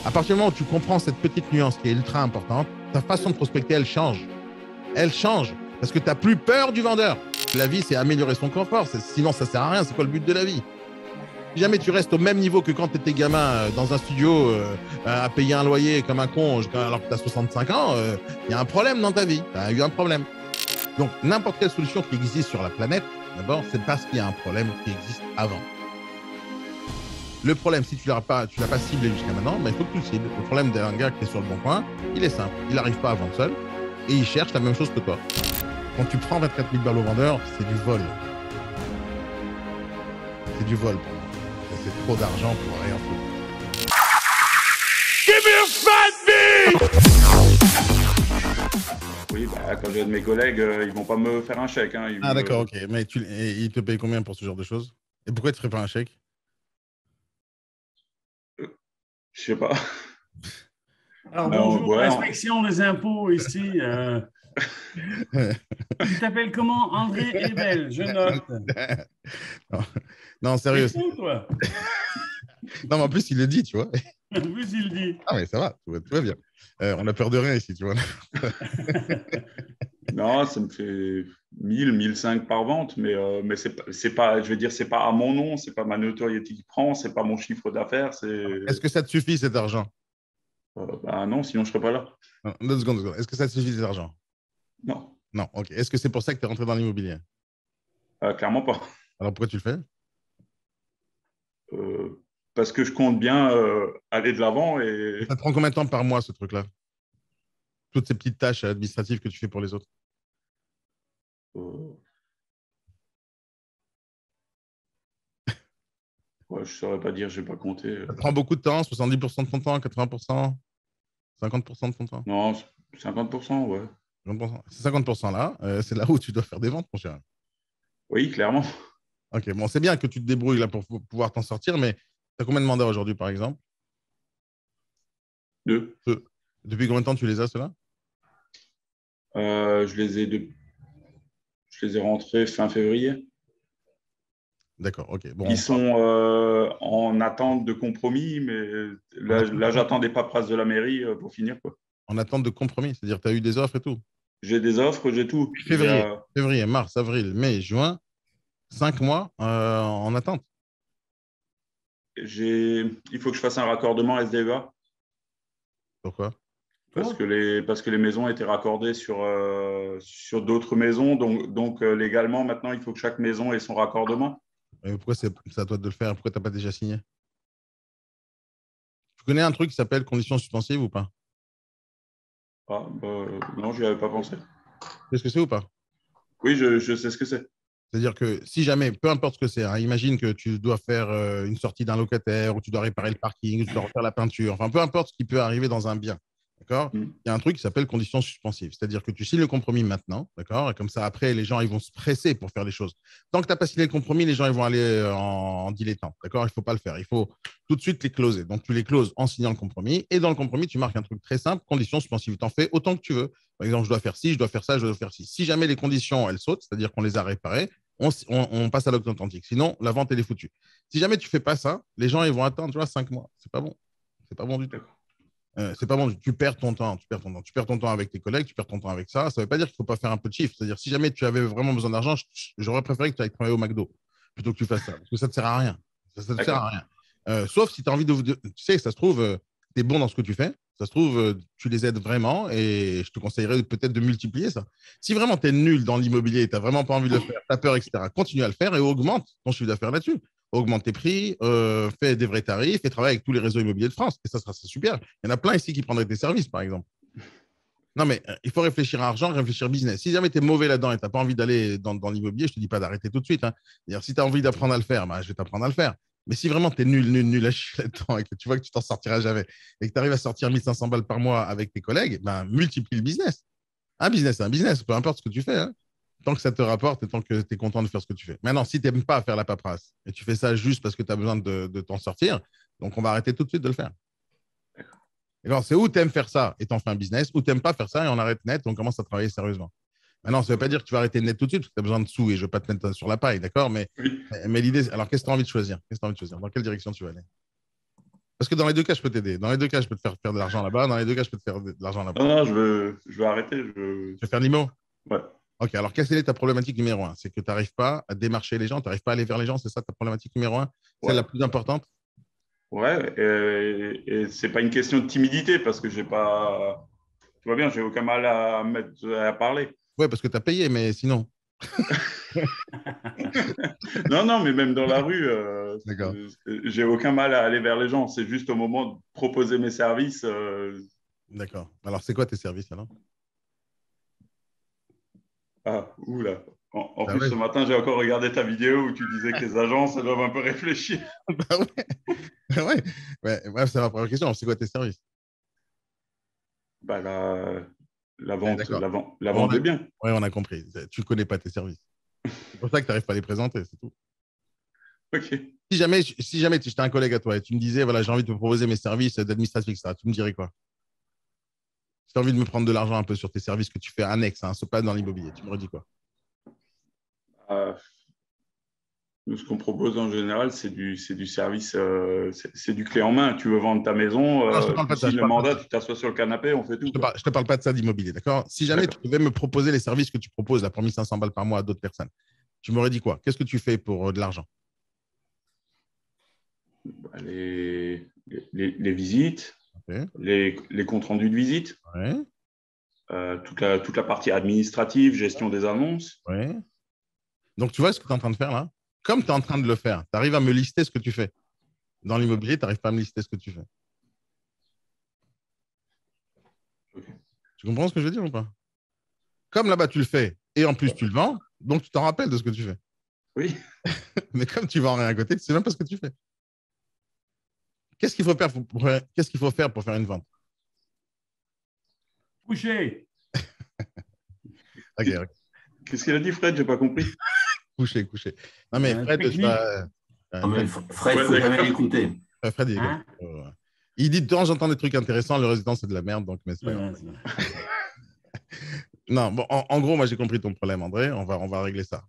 À partir du moment où tu comprends cette petite nuance qui est ultra importante, ta façon de prospecter, elle change. Elle change parce que tu n'as plus peur du vendeur. La vie, c'est améliorer son confort. Sinon, ça ne sert à rien. C'est quoi le but de la vie? Si jamais tu restes au même niveau que quand tu étais gamin dans un studio à payer un loyer comme un con alors que tu as 65 ans, il y a un problème dans ta vie. Tu as eu un problème. Donc, n'importe quelle solution qui existe sur la planète, d'abord, c'est parce qu'il y a un problème qui existe avant. Le problème, si tu ne l'as pas ciblé jusqu'à maintenant, il faut que tu le cibles. Le problème d'un gars qui est sur le bon coin, il est simple. Il n'arrive pas à vendre seul et il cherche la même chose que toi. Quand tu prends 24 000 balles au vendeur, c'est du vol. C'est du vol pour moi. C'est trop d'argent pour rien foutre. Give me a fat beat! Oui, quand j'ai de mes collègues, ils vont pas me faire un chèque. Hein, d'accord, ok. Mais ils te payent combien pour ce genre de choses? Et pourquoi tu ne ferais pas un chèque? Je sais pas. Alors, bonjour, inspection des impôts ici. Tu t'appelles comment? André Ebel, je note. Non, sérieux. C'est fou, toi. Non, mais en plus, il le dit, tu vois. En plus, il le dit. Ah, mais ça va, tout va bien. On a peur de rien ici, tu vois. Non, ça me fait 1000, 1500 par vente, mais c'est pas, je veux dire, c'est pas à mon nom, c'est pas ma notoriété qui prend, c'est pas mon chiffre d'affaires. Est-ce que ça te suffit cet argent? Non, sinon je serais pas là. Non, deux secondes. Est-ce que ça te suffit cet argent? Non. Non, ok. Est-ce que c'est pour ça que tu es rentré dans l'immobilier? Clairement pas. Alors pourquoi tu le fais? Parce que je compte bien aller de l'avant et. Ça te prend combien de temps par mois ce truc-là? Toutes ces petites tâches administratives que tu fais pour les autres? Ouais, je ne saurais pas dire, je n'ai pas compté. Ça te prend beaucoup de temps, 70% de ton temps, 80%, 50% de ton temps? Non, 50%, ouais. 50%. Ces 50% là, c'est là où tu dois faire des ventes, mon cher. Oui, clairement. Ok, bon, c'est bien que tu te débrouilles là pour pouvoir t'en sortir, mais tu as combien de mandats aujourd'hui, par exemple? 2. Depuis combien de temps tu les as, ceux-là? Je les ai rentrés fin février. D'accord, ok. Bon, ils sont en attente de compromis, mais là j'attends des paperasses de la mairie pour finir, quoi. En attente de compromis, c'est-à-dire que tu as eu des offres et tout? J'ai des offres, j'ai tout. Février, mars, avril, mai, juin, 5 mois en attente. Il faut que je fasse un raccordement SDEA. Pourquoi? Parce que les maisons étaient raccordées sur d'autres maisons. Donc légalement, maintenant, il faut que chaque maison ait son raccordement. Et pourquoi c'est à toi de le faire? Pourquoi tu n'as pas déjà signé? Tu connais un truc qui s'appelle conditions suspensives ou pas? Non, je n'y avais pas pensé. Tu sais ce que c'est ou pas? Oui, je sais ce que c'est. C'est-à-dire que si jamais, peu importe ce que c'est, hein, imagine que tu dois faire une sortie d'un locataire, ou tu dois réparer le parking, ou tu dois refaire la peinture, enfin peu importe ce qui peut arriver dans un bien, d'accord? Il y a un truc qui s'appelle conditions suspensives, c'est-à-dire que tu signes le compromis maintenant, d'accord? Et comme ça, après, les gens, ils vont se presser pour faire les choses. Tant que tu n'as pas signé le compromis, les gens, ils vont aller en dilettante, d'accord? Il ne faut pas le faire. Il faut tout de suite les closer. Donc, tu les closes en signant le compromis. Et dans le compromis, tu marques un truc très simple, conditions suspensives. Tu en fais autant que tu veux. Par exemple, je dois faire ci, je dois faire ça, je dois faire ci. Si jamais les conditions, elles sautent, c'est-à-dire qu'on les a réparées, on passe à l'autre-authentique. Sinon, la vente, elle est foutue. Si jamais tu ne fais pas ça, les gens, ils vont attendre, tu vois, 5 mois. C'est pas bon. C'est pas bon du tout. C'est pas bon. Tu perds ton temps. Tu perds ton temps avec tes collègues, tu perds ton temps avec ça. Ça ne veut pas dire qu'il ne faut pas faire un peu de chiffre. C'est-à-dire, si jamais tu avais vraiment besoin d'argent, j'aurais préféré que tu ailles travailler au McDo plutôt que tu fasses ça. Parce que ça ne te sert à rien. Ça ne sert à rien. Sauf si tu as envie de. Tu sais, ça se trouve, tu es bon dans ce que tu fais. Ça se trouve, tu les aides vraiment et je te conseillerais peut-être de multiplier ça. Si vraiment tu es nul dans l'immobilier, tu n'as vraiment pas envie de le faire, tu as peur, etc., continue à le faire et augmente ton chiffre d'affaires là-dessus. Augmente tes prix, fais des vrais tarifs et travaille avec tous les réseaux immobiliers de France. Et ça sera super. Il y en a plein ici qui prendraient tes services, par exemple. Non, mais il faut réfléchir à argent, réfléchir business. Si jamais tu es mauvais là-dedans et tu n'as pas envie d'aller dans l'immobilier, je ne te dis pas d'arrêter tout de suite. Hein. Si tu as envie d'apprendre à le faire, je vais t'apprendre à le faire. Mais si vraiment tu es nul à chier là-dedans et que tu vois que tu t'en sortiras jamais et que tu arrives à sortir 1500 balles par mois avec tes collègues, multiplie le business. Un business, c'est un business, peu importe ce que tu fais. Hein. Tant que ça te rapporte et tant que tu es content de faire ce que tu fais. Maintenant, si tu n'aimes pas faire la paperasse et tu fais ça juste parce que tu as besoin de t'en sortir, donc on va arrêter tout de suite de le faire. Alors, c'est où tu aimes faire ça et tu en fais un business, ou tu n'aimes pas faire ça et on arrête net et on commence à travailler sérieusement. Maintenant, ça ne veut pas dire que tu vas arrêter net tout de suite parce que tu as besoin de sous et je ne veux pas te mettre sur la paille, d'accord? Mais l'idée, alors qu'est-ce que tu as envie de choisir? Dans quelle direction tu vas aller? Parce que dans les deux cas, je peux t'aider. Dans les deux cas, je peux te faire de l'argent là-bas. Dans les deux cas, je peux te faire de l'argent là-bas. Non, non, je veux arrêter. Tu veux faire de l'IMO? Ouais. Ok, alors quelle est ta problématique numéro un? C'est que tu n'arrives pas à démarcher les gens, tu n'arrives pas à aller vers les gens, c'est ça ta problématique numéro un? Celle la plus importante? Ouais, et c'est pas une question de timidité parce que j'ai pas. Tu vois bien, j'ai aucun mal à mettre à parler. Ouais, parce que tu as payé, mais sinon. Non, non, mais même dans la rue, D'accord. j'ai aucun mal à aller vers les gens. C'est juste au moment de proposer mes services. D'accord. Alors, c'est quoi tes services alors? Ah, oula. En Ah plus, ouais. ce matin, j'ai encore regardé ta vidéo où tu disais que les agences elles doivent un peu réfléchir. Bah ouais. Ouais, c'est ma première question. C'est quoi tes services? Bah, la Ouais, vente, d'accord. la On vente a... de biens. Ouais, on a compris. Tu ne connais pas tes services. C'est pour ça que tu n'arrives pas à les présenter, c'est tout. Ok. Si jamais j'étais un collègue à toi et tu me disais, voilà, j'ai envie de te proposer mes services d'administratif, ça, tu me dirais quoi? Si tu as envie de me prendre de l'argent un peu sur tes services que tu fais annexes, hein, c'est pas dans l'immobilier, tu me redis quoi? Euh, Nous, ce qu'on propose en général, c'est du service, c'est du clé en main. Tu veux vendre ta maison, Non, je te parle pas tu de ça. signes le mandat, tu t'assois sur le canapé, on fait tout, quoi. Je te parle pas de ça d'immobilier, d'accord? Si jamais tu D'accord. devais me proposer les services que tu proposes, la pour 1500 balles par mois à d'autres personnes, tu m'aurais dit quoi? Qu'est-ce que tu fais pour de l'argent? Bah, les visites, Ok. les comptes rendus de visite, Ouais, toute la partie administrative, gestion des annonces. ouais. Donc, tu vois ce que tu es en train de faire là? Comme tu es en train de le faire, tu arrives à me lister ce que tu fais. Dans l'immobilier, tu n'arrives pas à me lister ce que tu fais. Ok. Tu comprends ce que je veux dire ou pas? Comme là-bas, tu le fais et en plus, tu le vends, donc tu t'en rappelles de ce que tu fais. Oui. Mais comme tu vends rien à côté, tu ne sais même pas ce que tu fais. Qu'est-ce qu'il faut faire qu'est-ce qu'il faut faire pour faire une vente? Couché. Ok, ok. Qu'est-ce qu'il a dit, Fred? J'ai pas compris. Coucher, coucher. Non, mais Fred, tu Technique. vas. Non, mais Fred, il Ouais, ne faut jamais d'accord. l'écouter. Fred, il est comme Hein? ça. Il dit de temps en temps des trucs intéressants, le résultat, c'est de la merde, donc, mais c'est pas grave. Non, bon, en gros, moi, j'ai compris ton problème, André. On va régler ça.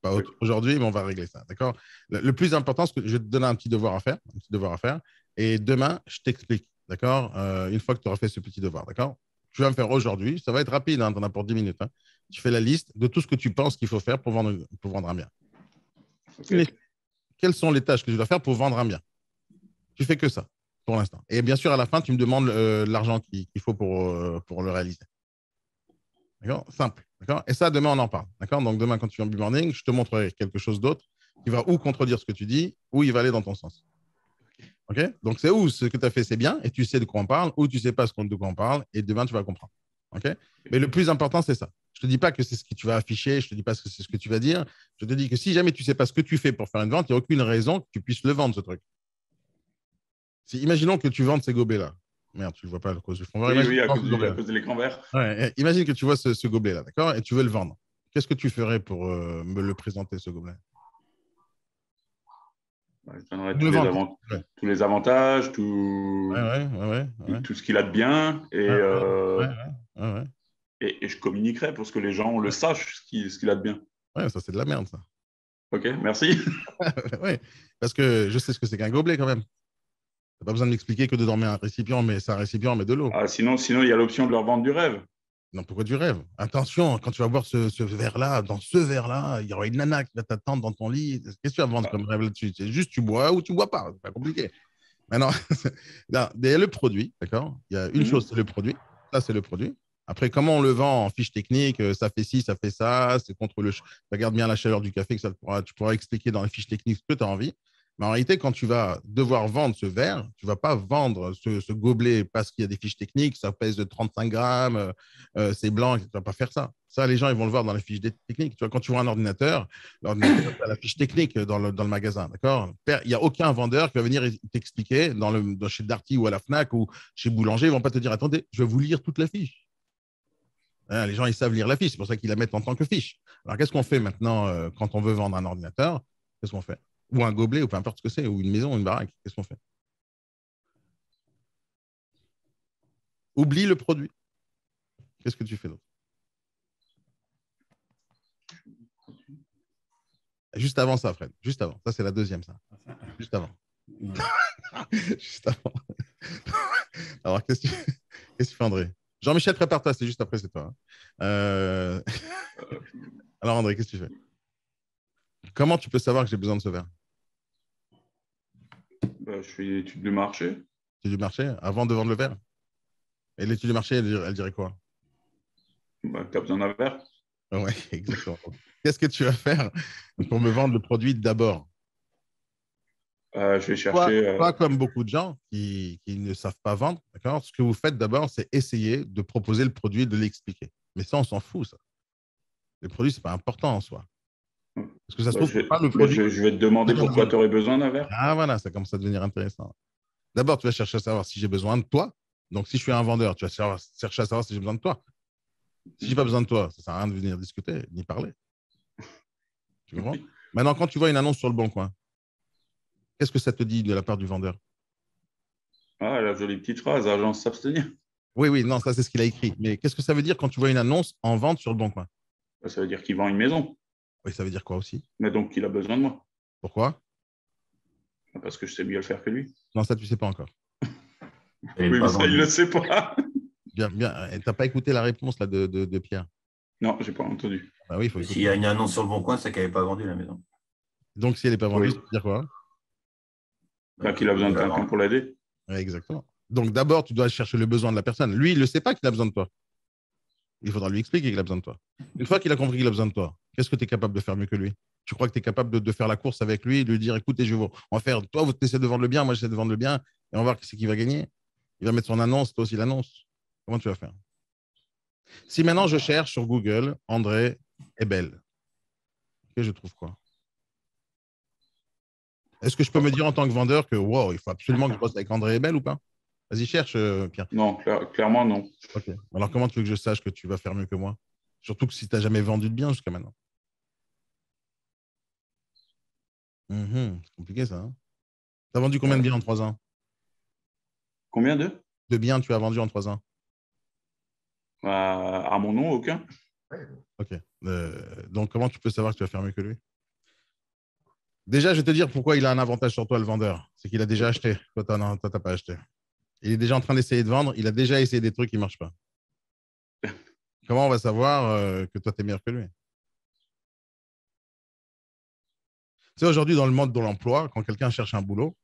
Pas aujourd'hui, mais on va régler ça. D'accord? Le plus important, c'est que je vais te donner un petit devoir à faire. Un petit devoir à faire. Et demain, je t'explique. D'accord? Une fois que tu auras fait ce petit devoir. D'accord? Tu vas me faire aujourd'hui. Ça va être rapide. Hein, tu en as pour 10 minutes. Hein. Tu fais la liste de tout ce que tu penses qu'il faut faire pour vendre un bien. Okay. Quelles sont les tâches que tu dois faire pour vendre un bien? Tu fais que ça pour l'instant. Et bien sûr, à la fin, tu me demandes l'argent qu'il faut pour le réaliser. D'accord? Simple. D'accord? Et ça, demain, on en parle. D'accord? Donc, demain, quand tu viens en B-Morning, je te montrerai quelque chose d'autre qui va ou contredire ce que tu dis, ou il va aller dans ton sens. OK? Donc, c'est où ce que tu as fait, c'est bien, et tu sais de quoi on parle, ou tu ne sais pas de quoi on parle, et demain, tu vas comprendre. OK? Mais le plus important, c'est ça. Je ne te dis pas que c'est ce que tu vas afficher, je ne te dis pas que c'est ce que tu vas dire. Je te dis que si jamais tu ne sais pas ce que tu fais pour faire une vente, il n'y a aucune raison que tu puisses le vendre, ce truc. Imaginons que tu vendes ces gobelets-là. Merde, tu ne le vois pas à cause du fond vert. Oui, Imagine oui, que tu vends ce à gobelet-là. cause de l'écran vert. Ouais, imagine que tu vois ce gobelet-là, d'accord? Et tu veux le vendre. Qu'est-ce que tu ferais pour me le présenter, ce gobelet? Je donnerais Le vendre. Ouais. tous les avantages, Ouais. tout ce qu'il a de bien. Ouais, ouais, ouais, ouais. Et je communiquerai pour que les gens le sachent, ce qu'il a de bien. Ouais, ça, c'est de la merde, ça. Ok, merci. Ouais, parce que je sais ce que c'est qu'un gobelet, quand même. Tu n'as pas besoin de m'expliquer que dedans, met un récipient, mais c'est un récipient, mais de l'eau. Ah, sinon, il y a l'option de leur vendre du rêve. Non, pourquoi tu rêves? Attention, quand tu vas boire ce verre-là, dans ce verre-là, il y aura une nana qui va t'attendre dans ton lit. Qu'est-ce que tu vas vendre comme rêve là-dessus? C'est juste tu bois ou tu bois pas. C'est pas compliqué. Maintenant, non, il y a le produit, d'accord? Il y a une chose, c'est le produit. Ça, c'est le produit. Après, comment on le vend en fiche technique, ça fait ci, ça fait ça, c'est contre le. Regarde bien la chaleur du café, que tu pourras expliquer dans les fiches techniques ce que tu as envie. Mais en réalité, quand tu vas devoir vendre ce verre, tu ne vas pas vendre ce gobelet parce qu'il y a des fiches techniques, ça pèse de 35 grammes, c'est blanc, tu ne vas pas faire ça. Ça, les gens, ils vont le voir dans les fiches techniques. Tu vois, quand tu vois un ordinateur, l'ordinateur, tu as la fiche technique dans le magasin, d'accord? Il n'y a aucun vendeur qui va venir t'expliquer chez Darty ou à la FNAC ou chez Boulanger, ils ne vont pas te dire, attendez, je vais vous lire toute la fiche. Hein, les gens, ils savent lire la fiche, c'est pour ça qu'ils la mettent en tant que fiche. Alors, qu'est-ce qu'on fait maintenant quand on veut vendre un ordinateur? Qu'est-ce qu'on fait? Ou un gobelet, ou peu importe ce que c'est, ou une maison, une baraque, qu'est-ce qu'on fait? Oublie le produit. Qu'est-ce que tu fais d'autre? Juste avant ça, Fred. Juste avant. Ça, c'est la deuxième, ça. Juste avant. Juste avant. Alors, qu'est-ce que tu fais, André? Jean-Michel, prépare-toi, c'est juste après, c'est toi. Alors, André, qu'est-ce que tu fais? Comment tu peux savoir que j'ai besoin de ce verre? Je fais une étude de marché. Étude du marché, avant de vendre le verre? Et l'étude du marché, elle dirait quoi? Tu as besoin d'un verre. Oui, exactement. Qu'est-ce que tu vas faire pour me vendre le produit d'abord? Je vais chercher. Pas comme beaucoup de gens qui ne savent pas vendre, d'accord? Ce que vous faites d'abord, c'est essayer de proposer le produit et de l'expliquer. Mais ça, on s'en fout, ça. Le produit, ce n'est pas important en soi. Parce que ça se trouve, pas le produit. Je vais te demander pourquoi tu aurais besoin d'un verre. Ah, voilà, ça commence à devenir intéressant. D'abord, tu vas chercher à savoir si j'ai besoin de toi. Donc, si je suis un vendeur, tu vas chercher à savoir si j'ai besoin de toi. Si je n'ai pas besoin de toi, ça ne sert à rien de venir discuter ni parler. Tu comprends? Maintenant, quand tu vois une annonce sur le bon coin, qu'est-ce que ça te dit de la part du vendeur? Ah, la jolie petite phrase, agence s'abstenir. Oui, oui, non, ça, c'est ce qu'il a écrit. Mais qu'est-ce que ça veut dire quand tu vois une annonce en vente sur le bon coin? Ça veut dire qu'il vend une maison. Oui, ça veut dire quoi aussi? Mais donc qu'il a besoin de moi. Pourquoi? Parce que je sais mieux le faire que lui. Non, ça, tu ne sais pas encore. Oui, mais ça, il ne le sait pas. Bien, bien. Tu n'as pas écouté la réponse là, de Pierre? Non, je n'ai pas entendu. Ah oui, s'il y a une annonce sur le bon coin, c'est qu'elle n'est pas vendue la maison. Donc, si elle n'est pas vendue, Oui. ça veut dire quoi? Qu'il a besoin de quelqu'un pour l'aider. Ouais, exactement. Donc, d'abord, tu dois chercher le besoin de la personne. Lui, il ne sait pas qu'il a besoin de toi. Il faudra lui expliquer qu'il a besoin de toi. Une fois qu'il a compris qu'il a besoin de toi, qu'est-ce que tu es capable de faire mieux que lui? Tu crois que tu es capable de faire la course avec lui, de lui dire, écoute, on va faire, toi, vous essayez de vendre le bien, moi, j'essaie de vendre le bien, et on va voir qui c'est qui va gagner. Il va mettre son annonce, toi aussi l'annonce. Comment tu vas faire? Si maintenant je cherche sur Google, André est belle, que je trouve quoi? Est-ce que je peux me dire en tant que vendeur que, wow, il faut absolument que je bosse avec André est belle ou pas? Vas-y, cherche, Pierre. Non, clairement, non. Ok. Alors, comment tu veux que je sache que tu vas faire mieux que moi? Surtout que si tu n'as jamais vendu de bien jusqu'à maintenant. C'est compliqué, ça. Hein. Tu as vendu combien de biens en 3 ans? Combien de biens tu as vendu en 3 ans? À mon nom, aucun. Ok. Donc, comment tu peux savoir que tu vas faire mieux que lui? Déjà, je vais te dire pourquoi il a un avantage sur toi, le vendeur. C'est qu'il a déjà acheté. Toi, tu n'as pas acheté. Il est déjà en train d'essayer de vendre. Il a déjà essayé des trucs qui ne marchent pas. Comment on va savoir que toi, tu es meilleur que lui? Tu sais, aujourd'hui, dans le monde de l'emploi, quand quelqu'un cherche un boulot,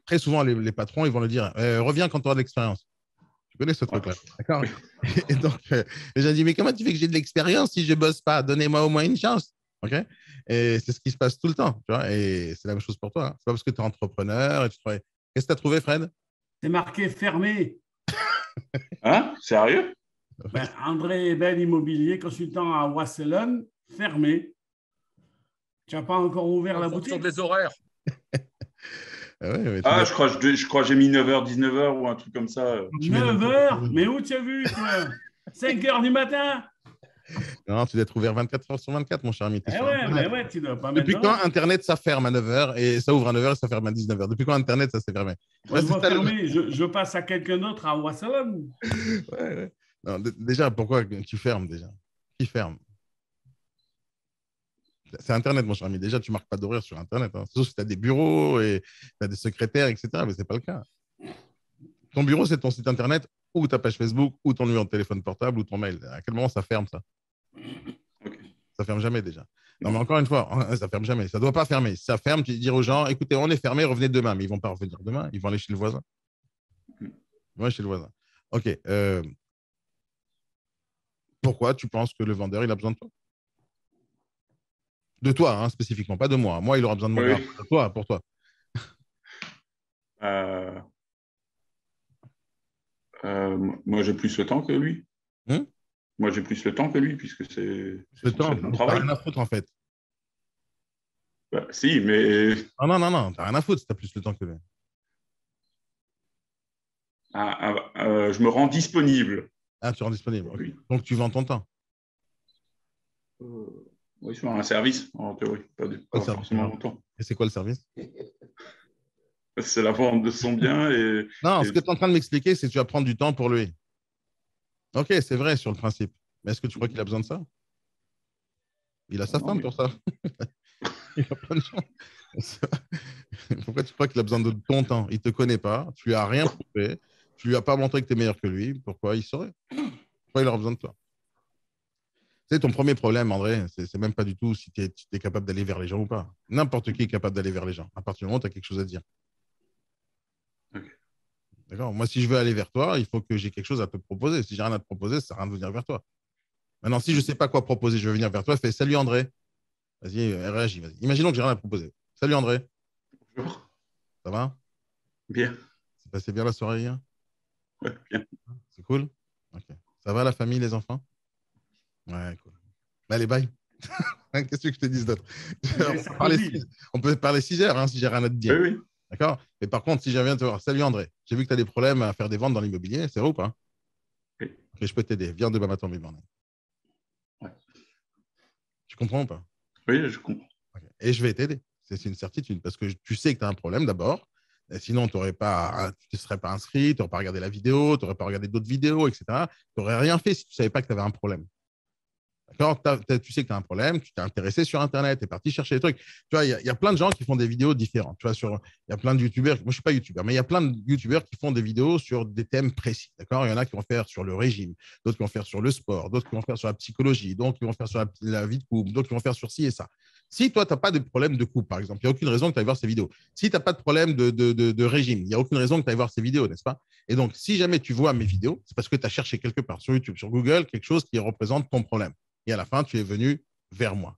très souvent, les patrons, ils vont le dire reviens quand tu auras de l'expérience. Tu connais ce truc-là, d'accord? Et donc, j'ai dit mais comment tu fais que j'ai de l'expérience si je ne bosse pas? Donnez-moi au moins une chance. OK? Et c'est ce qui se passe tout le temps. Tu vois? Et c'est la même chose pour toi. Hein. C'est pas parce que tu es entrepreneur et tu travailles. Qu'est-ce que tu as trouvé, Fred? C'est marqué fermé. Hein? Sérieux? André Ebel Immobilier, consultant à Wasselon, fermé. Tu n'as pas encore ouvert la boutique? Sur des horaires. Je crois que j'ai mis 9h, 19h ou un truc comme ça. 9h? Mais où tu as vu, toi? 5h du matin? Non, tu dois être ouvert 24 heures sur 24, mon cher ami. Ouais, tu dois pas mettre. Depuis quand Internet, ça ferme à 9h et ça ouvre à 9h et ça ferme à 19h? Depuis quand Internet, ça s'est fermé? Je passe à quelqu'un d'autre à Wasselon. Ouais. Non, déjà, pourquoi tu fermes déjà? Qui ferme? C'est Internet, mon cher ami. Déjà, tu ne marques pas d'horaire sur Internet. Hein. Sauf si tu as des bureaux et tu as des secrétaires, etc. Mais ce n'est pas le cas. Ton bureau, c'est ton site Internet ou ta page Facebook ou ton numéro de téléphone portable ou ton mail. À quel moment ça ferme, ça? Okay. Ça ferme jamais déjà. Non, mais encore une fois, ça ferme jamais. Ça ne doit pas fermer. Si ça ferme, tu dis aux gens, écoutez, on est fermé, revenez demain. Mais ils ne vont pas revenir demain. Ils vont aller chez le voisin. OK. Pourquoi tu penses que le vendeur, il a besoin de toi? De toi, hein, spécifiquement, pas de moi. Moi, il aura besoin de moi. Oui. Toi, pour toi. Moi, j'ai plus le temps que lui. Moi, j'ai plus le temps que lui, puisque c'est le temps. Tu n'as rien à foutre, en fait. Si, mais. Non. Tu n'as rien à foutre si tu as plus le temps que lui. Je me rends disponible. Ah, tu rends disponible. Okay. Oui. Donc, tu vends ton temps. Oui, sur un service, en théorie. Pas forcément mon temps. Et c'est quoi le service? C'est la vente de son bien. Non, ce que tu es en train de m'expliquer, c'est que tu vas prendre du temps pour lui. Ok, c'est vrai sur le principe. Mais est-ce que tu crois qu'il a besoin de ça? Il a sa femme pour ça. Il a plein de gens. Pourquoi tu crois qu'il a besoin de ton temps? Il ne te connaît pas, tu lui as rien prouvé, tu lui as pas montré que tu es meilleur que lui. Pourquoi il saurait? Pourquoi il aura besoin de toi? C'est ton premier problème, André. C'est même pas du tout si tu es capable d'aller vers les gens ou pas. N'importe qui est capable d'aller vers les gens, à partir du moment où tu as quelque chose à dire. Ok. D'accord? Moi, si je veux aller vers toi, il faut que j'ai quelque chose à te proposer. Si j'ai rien à te proposer, ça sert à rien de venir vers toi. Maintenant, si je ne sais pas quoi proposer, je vais venir vers toi, fais salut André. Vas-y, réagis, vas-y. Imaginons que j'ai rien à te proposer. Salut André, Bonjour. ça va? Bien. C'est passé bien la soirée hier? Ouais, bien. C'est cool? Ok. Ça va la famille, les enfants? Ouais, cool. Allez, bye. Qu'est-ce que je te dise d'autre? On peut parler 6 heures hein, si j'ai rien à te dire. Oui, oui. D'accord? Mais par contre, si je viens te voir, salut André, j'ai vu que tu as des problèmes à faire des ventes dans l'immobilier, c'est vrai ou pas? Oui. Ok, je peux t'aider. Viens demain matin, Biborné. Ouais. Tu comprends ou pas? Oui, je comprends. Okay. Et je vais t'aider. C'est une certitude parce que tu sais que tu as un problème d'abord. Sinon, tu ne te serais pas inscrit, tu n'aurais pas regardé la vidéo, tu n'aurais pas regardé d'autres vidéos, etc. Tu n'aurais rien fait si tu ne savais pas que tu avais un problème. D'accord? Tu sais que tu as un problème, tu t'es intéressé sur Internet, tu es parti chercher des trucs. Tu vois, il y a plein de gens qui font des vidéos différentes. Tu vois, il y a plein de youtubeurs, moi je ne suis pas youtubeur, mais il y a plein de youtubeurs qui font des vidéos sur des thèmes précis. D'accord? Il y en a qui vont faire sur le régime, d'autres qui vont faire sur le sport, d'autres qui vont faire sur la psychologie, d'autres qui vont faire sur la vie de couple, d'autres qui vont faire sur ci et ça. Si toi, tu n'as pas de problème de couple, par exemple, il n'y a aucune raison que tu ailles voir ces vidéos. Si tu n'as pas de problème de régime, il n'y a aucune raison que tu ailles voir ces vidéos, n'est-ce pas? Et donc, si jamais tu vois mes vidéos, c'est parce que tu as cherché quelque part sur YouTube, sur Google, quelque chose qui représente ton problème. Et à la fin, tu es venu vers moi.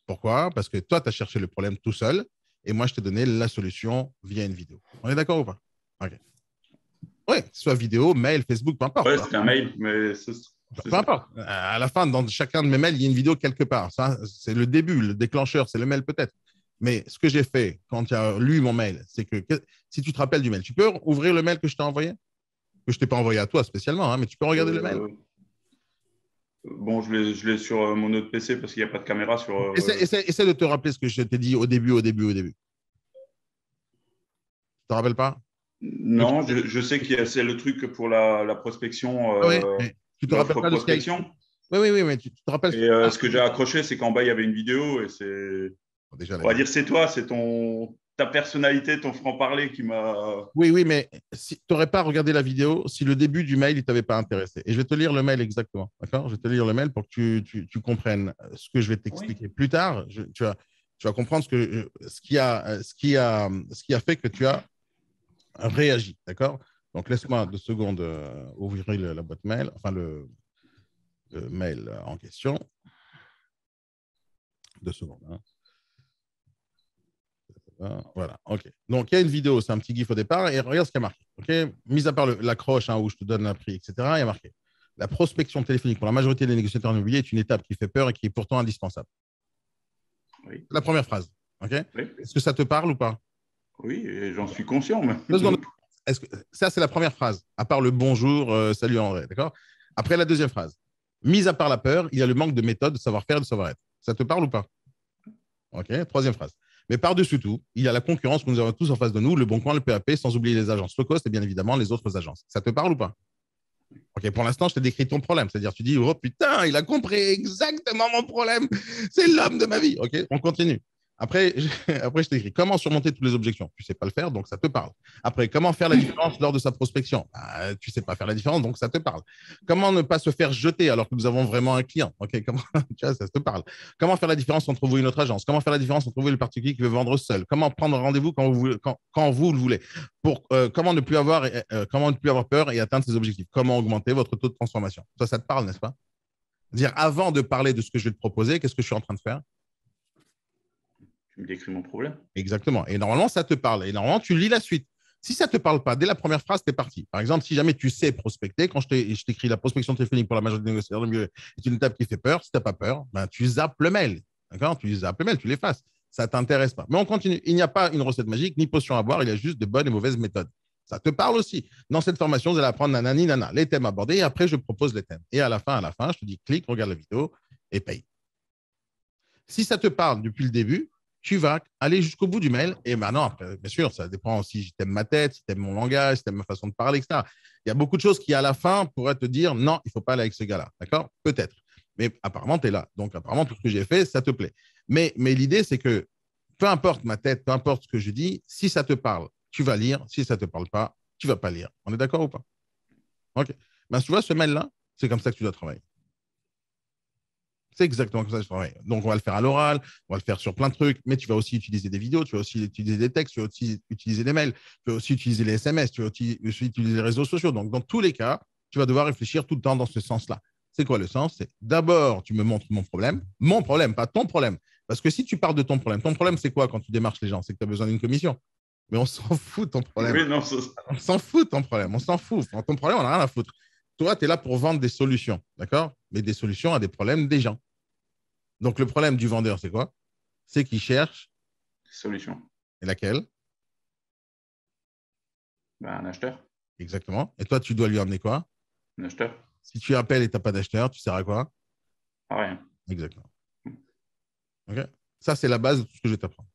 Pourquoi? Parce que toi, tu as cherché le problème tout seul et moi, je t'ai donné la solution via une vidéo. On est d'accord ou pas? OK. Oui, que ce soit vidéo, mail, Facebook, peu importe. Ouais, c'est un mail, mais peu importe. À la fin, dans chacun de mes mails, il y a une vidéo quelque part. Ça, c'est le début, le déclencheur, c'est le mail peut-être. Mais ce que j'ai fait quand tu as lu mon mail, c'est que si tu te rappelles du mail, tu peux ouvrir le mail que je t'ai envoyé? Que je ne t'ai pas envoyé à toi spécialement, hein, mais tu peux regarder le mail. Bon, je l'ai sur mon autre PC parce qu'il n'y a pas de caméra sur. Essaie de te rappeler ce que je t'ai dit au début. Tu ne te rappelles pas? Non, je sais que c'est le truc pour la prospection. Oui, mais tu te rappelles pas de prospection. Oui, mais tu te rappelles. Et ce que j'ai accroché, c'est qu'en bas, il y avait une vidéo et c'est. Déjà, on va dire, c'est toi, c'est ta personnalité, ton franc-parler qui m'a. Oui, mais si, tu n'aurais pas regardé la vidéo si le début du mail ne t'avait pas intéressé. Et je vais te lire le mail exactement. D'accord? Je vais te lire le mail pour que tu comprennes ce que je vais t'expliquer plus tard. Tu vas comprendre ce qui a fait que tu as réagi. D'accord? Donc, laisse-moi 2 secondes ouvrir la boîte mail, enfin le mail en question. 2 secondes. Hein. Voilà, ok. Donc, il y a une vidéo, c'est un petit gif au départ, et regarde ce qu'il y a marqué. Ok, mis à part l'accroche où je te donne un prix, etc., il y a marqué la prospection téléphonique pour la majorité des négociateurs immobiliers est une étape qui fait peur et qui est pourtant indispensable. Oui. La première phrase. Ok. Oui. Est-ce que ça te parle ou pas? Oui, et j'en suis conscient. Mais... Ça, c'est la première phrase, à part le bonjour, salut André. D'accord. Après la deuxième phrase. Mis à part la peur, il y a le manque de méthode, de savoir-faire et de savoir-être. Ça te parle ou pas? Ok. Troisième phrase. Mais par-dessus tout, il y a la concurrence que nous avons tous en face de nous, le Bon Coin, le PAP, sans oublier les agences low cost et bien évidemment les autres agences. Ça te parle ou pas? Ok, pour l'instant, je t'ai décrit ton problème. C'est-à-dire, tu dis, oh putain, il a compris exactement mon problème. C'est l'homme de ma vie. Ok, on continue. Après, je t'écris comment surmonter toutes les objections. Tu ne sais pas le faire, donc ça te parle. Après, comment faire la différence lors de sa prospection. Tu ne sais pas faire la différence, donc ça te parle. Comment ne pas se faire jeter alors que nous avons vraiment un client. Ok, comment tu vois, ça te parle. Comment faire la différence entre vous et notre agence. Comment faire la différence entre vous et le particulier qui veut vendre seul. Comment prendre rendez-vous quand vous le voulez. Comment ne plus avoir peur et atteindre ses objectifs. Comment augmenter votre taux de transformation. Ça te parle, n'est-ce pas? Dire avant de parler de ce que je vais te proposer, qu'est-ce que je suis en train de faire? Tu me décris mon problème. Exactement. Et normalement, ça te parle. Et normalement, tu lis la suite. Si ça ne te parle pas, dès la première phrase, tu es parti. Par exemple, si jamais tu sais prospecter, quand je t'écris la prospection téléphonique pour la majorité des négociateurs de mieux, c'est une étape qui fait peur. Si tu n'as pas peur, ben, tu zappes le mail. D'accord? Tu zappes le mail, tu l'effaces. Ça ne t'intéresse pas. Mais on continue. Il n'y a pas une recette magique, ni potion à boire. Il y a juste de bonnes et mauvaises méthodes. Ça te parle aussi. Dans cette formation, vous allez apprendre nanani, nana, les thèmes abordés. Et après, je propose les thèmes. Et à la fin, je te dis clique, regarde la vidéo et paye. Si ça te parle depuis le début, tu vas aller jusqu'au bout du mail. Et maintenant, après, bien sûr, ça dépend si tu aimes ma tête, si tu aimes mon langage, si tu aimes ma façon de parler, etc. Il y a beaucoup de choses qui, à la fin, pourraient te dire non, il ne faut pas aller avec ce gars-là. D'accord? Peut-être. Mais apparemment, tu es là. Donc, apparemment, tout ce que j'ai fait, ça te plaît. Mais l'idée, c'est que peu importe ma tête, peu importe ce que je dis, si ça te parle, tu vas lire. Si ça ne te parle pas, tu ne vas pas lire. On est d'accord ou pas? OK. Ben, tu vois, ce mail-là, c'est comme ça que tu dois travailler. C'est exactement comme ça que je travaille. Donc, on va le faire à l'oral, on va le faire sur plein de trucs, mais tu vas aussi utiliser des vidéos, tu vas aussi utiliser des textes, tu vas aussi utiliser des mails, tu vas aussi utiliser les SMS, tu vas aussi utiliser les réseaux sociaux. Donc, dans tous les cas, tu vas devoir réfléchir tout le temps dans ce sens-là. C'est quoi le sens? C'est d'abord, tu me montres mon problème, pas ton problème. Parce que si tu parles de ton problème, c'est quoi quand tu démarches les gens? C'est que tu as besoin d'une commission. Mais on s'en fout de ton problème. Oui, non, On s'en fout de ton problème, on s'en fout. Enfin, ton problème, on n'a rien à foutre. Toi, tu es là pour vendre des solutions, d'accord? Mais des solutions à des problèmes des gens. Donc, le problème du vendeur, c'est quoi? C'est qu'il cherche. solution. Et laquelle? Ben, un acheteur. Exactement. Et toi, tu dois lui amener quoi? Un acheteur. Si tu appelles et tu n'as pas d'acheteur, tu sers à quoi? Ah, rien. Exactement. Okay. Ça, c'est la base de tout ce que je vais t'apprendre.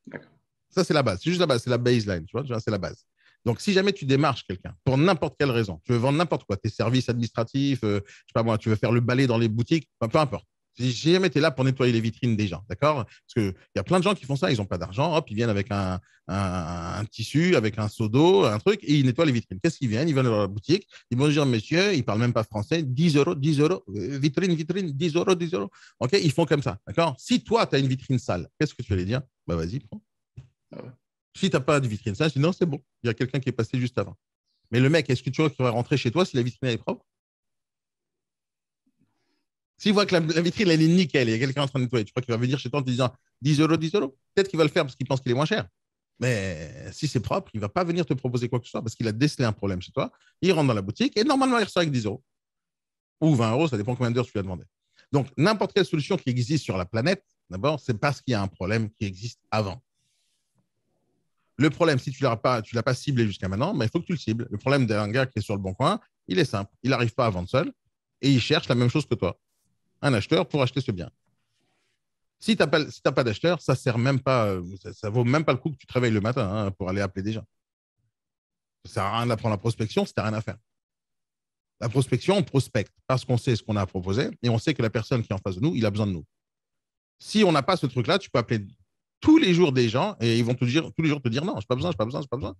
D'accord. Ça, c'est la base. C'est juste la base. C'est la baseline. Tu vois, c'est la base. Donc, si jamais tu démarches quelqu'un pour n'importe quelle raison, tu veux vendre n'importe quoi, tes services administratifs, je sais pas moi, tu veux faire le balai dans les boutiques, enfin, peu importe. Si jamais tu es là pour nettoyer les vitrines des gens, d'accord? Parce qu'il y a plein de gens qui font ça, ils n'ont pas d'argent, hop, ils viennent avec un tissu, avec un seau d'eau, un truc, et ils nettoient les vitrines. Qu'est-ce qu'ils viennent? Ils viennent dans la boutique, ils vont dire, monsieur, ils ne parlent même pas français, 10 euros, 10 euros, vitrine, 10 euros, 10 euros. OK, ils font comme ça, d'accord? Si toi, tu as une vitrine sale, qu'est-ce que tu vas dire? Bah, vas-y, prends. Ah ouais. Si tu n'as pas de vitrine sale, sinon, c'est bon. Il y a quelqu'un qui est passé juste avant. Mais le mec, est-ce que tu vois qu'il va rentrer chez toi si la vitrine est propre? S'il voit que la vitrine, elle est nickel, et il y a quelqu'un en train de nettoyer, tu crois qu'il va venir chez toi en te disant 10 euros, 10 euros? Peut-être qu'il va le faire parce qu'il pense qu'il est moins cher. Mais si c'est propre, il ne va pas venir te proposer quoi que ce soit parce qu'il a décelé un problème chez toi. Il rentre dans la boutique et normalement, il ressort avec 10 euros. Ou 20 euros, ça dépend combien d'heures tu lui as demandé. Donc, n'importe quelle solution qui existe sur la planète, d'abord, c'est parce qu'il y a un problème qui existe avant. Le problème, si tu ne l'as pas ciblé jusqu'à maintenant, il faut que tu le cibles. Le problème d'un gars qui est sur le bon coin, il est simple. Il n'arrive pas à vendre seul et il cherche la même chose que toi. Un acheteur pour acheter ce bien. Si tu n'as pas d'acheteur, ça sert même pas, ça vaut même pas le coup que tu te réveilles le matin pour aller appeler des gens. Ça sert à rien d'apprendre la prospection si tu n'as rien à faire. La prospection, on prospecte parce qu'on sait ce qu'on a à proposer et on sait que la personne qui est en face de nous, il a besoin de nous. Si on n'a pas ce truc-là, tu peux appeler tous les jours des gens et ils vont tous les jours te dire non, je n'ai pas besoin, je n'ai pas besoin, je n'ai pas besoin.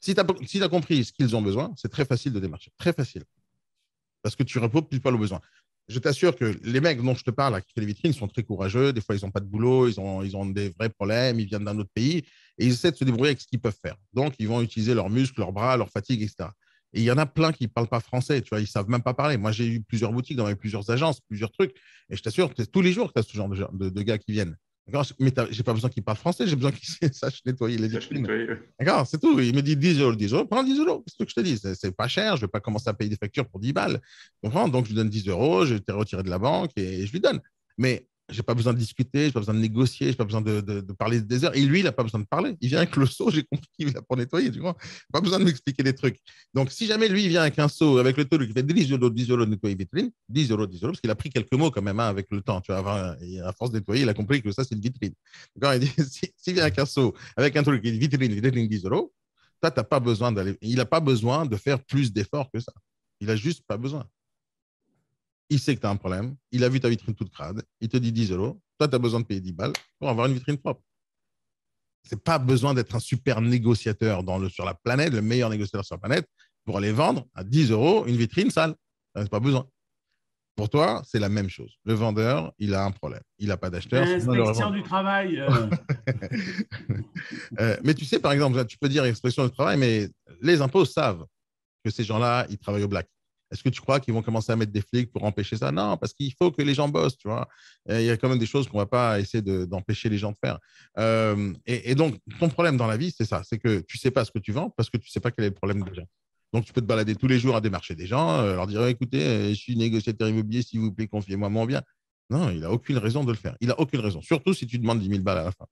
Si tu as compris ce qu'ils ont besoin, c'est très facile de démarcher. Très facile. Parce que tu réponds pile poil aux besoins. Je t'assure que les mecs dont je te parle, qui font les vitrines, sont très courageux. Des fois, ils n'ont pas de boulot, ils ont des vrais problèmes, ils viennent d'un autre pays et ils essaient de se débrouiller avec ce qu'ils peuvent faire. Donc, ils vont utiliser leurs muscles, leurs bras, leur fatigue, etc. Et il y en a plein qui ne parlent pas français, tu vois, ils ne savent même pas parler. Moi, j'ai eu plusieurs boutiques dans plusieurs agences, plusieurs trucs. Et je t'assure, tous les jours que tu as ce genre de gars qui viennent. Mais je n'ai pas besoin qu'ils parlent français, j'ai besoin qu'ils sachent nettoyer les vitrines. D'accord, c'est tout. Il me dit 10 euros, 10 euros, prends 10 euros. C'est ce que je te dis. C'est pas cher, je ne vais pas commencer à payer des factures pour 10 balles. Tu comprends? Donc, je lui donne 10 euros, je t'ai retiré de la banque et je lui donne. Mais je n'ai pas besoin de discuter, je n'ai pas besoin de négocier, je n'ai pas besoin de parler des heures. Et lui, il n'a pas besoin de parler. Il vient avec le seau, j'ai compris qu'il vient pour nettoyer, tu vois. Pas besoin de m'expliquer des trucs. Donc, si jamais lui, il vient avec un seau, avec le taux qui fait 10 euros, 10 euros de nettoyer vitrine, 10 euros, 10 euros, parce qu'il a pris quelques mots quand même avec le temps. Tu vois, et à force de nettoyer, il a compris que ça, c'est une vitrine. Il dit, s'il vient avec un seau, avec un truc qui est vitrine, 10 euros, toi, t'as pas besoin d'aller. Il n'a pas besoin de faire plus d'efforts que ça. Il n'a juste pas besoin. Il sait que tu as un problème, il a vu ta vitrine toute crade, il te dit 10 euros, toi, tu as besoin de payer 10 balles pour avoir une vitrine propre. C'est pas besoin d'être un super négociateur sur la planète, le meilleur négociateur sur la planète, pour aller vendre à 10 euros une vitrine sale. Ça n'a pas besoin. Pour toi, c'est la même chose. Le vendeur, il a un problème. Il n'a pas d'acheteur. Inspection du travail. Mais tu sais, par exemple, tu peux dire inspection du travail, mais les impôts savent que ces gens-là, ils travaillent au black. Est-ce que tu crois qu'ils vont commencer à mettre des flics pour empêcher ça? Non, parce qu'il faut que les gens bossent, tu vois. Il y a quand même des choses qu'on ne va pas essayer d'empêcher les gens de faire. Et donc, ton problème dans la vie, c'est ça. C'est que tu ne sais pas ce que tu vends parce que tu ne sais pas quel est le problème des gens. Donc, tu peux te balader tous les jours à démarcher des gens, leur dire, écoutez, je suis négociateur immobilier, s'il vous plaît, confiez-moi mon bien. Non, il n'a aucune raison de le faire. Il n'a aucune raison. Surtout si tu demandes 10 000 balles à la fin.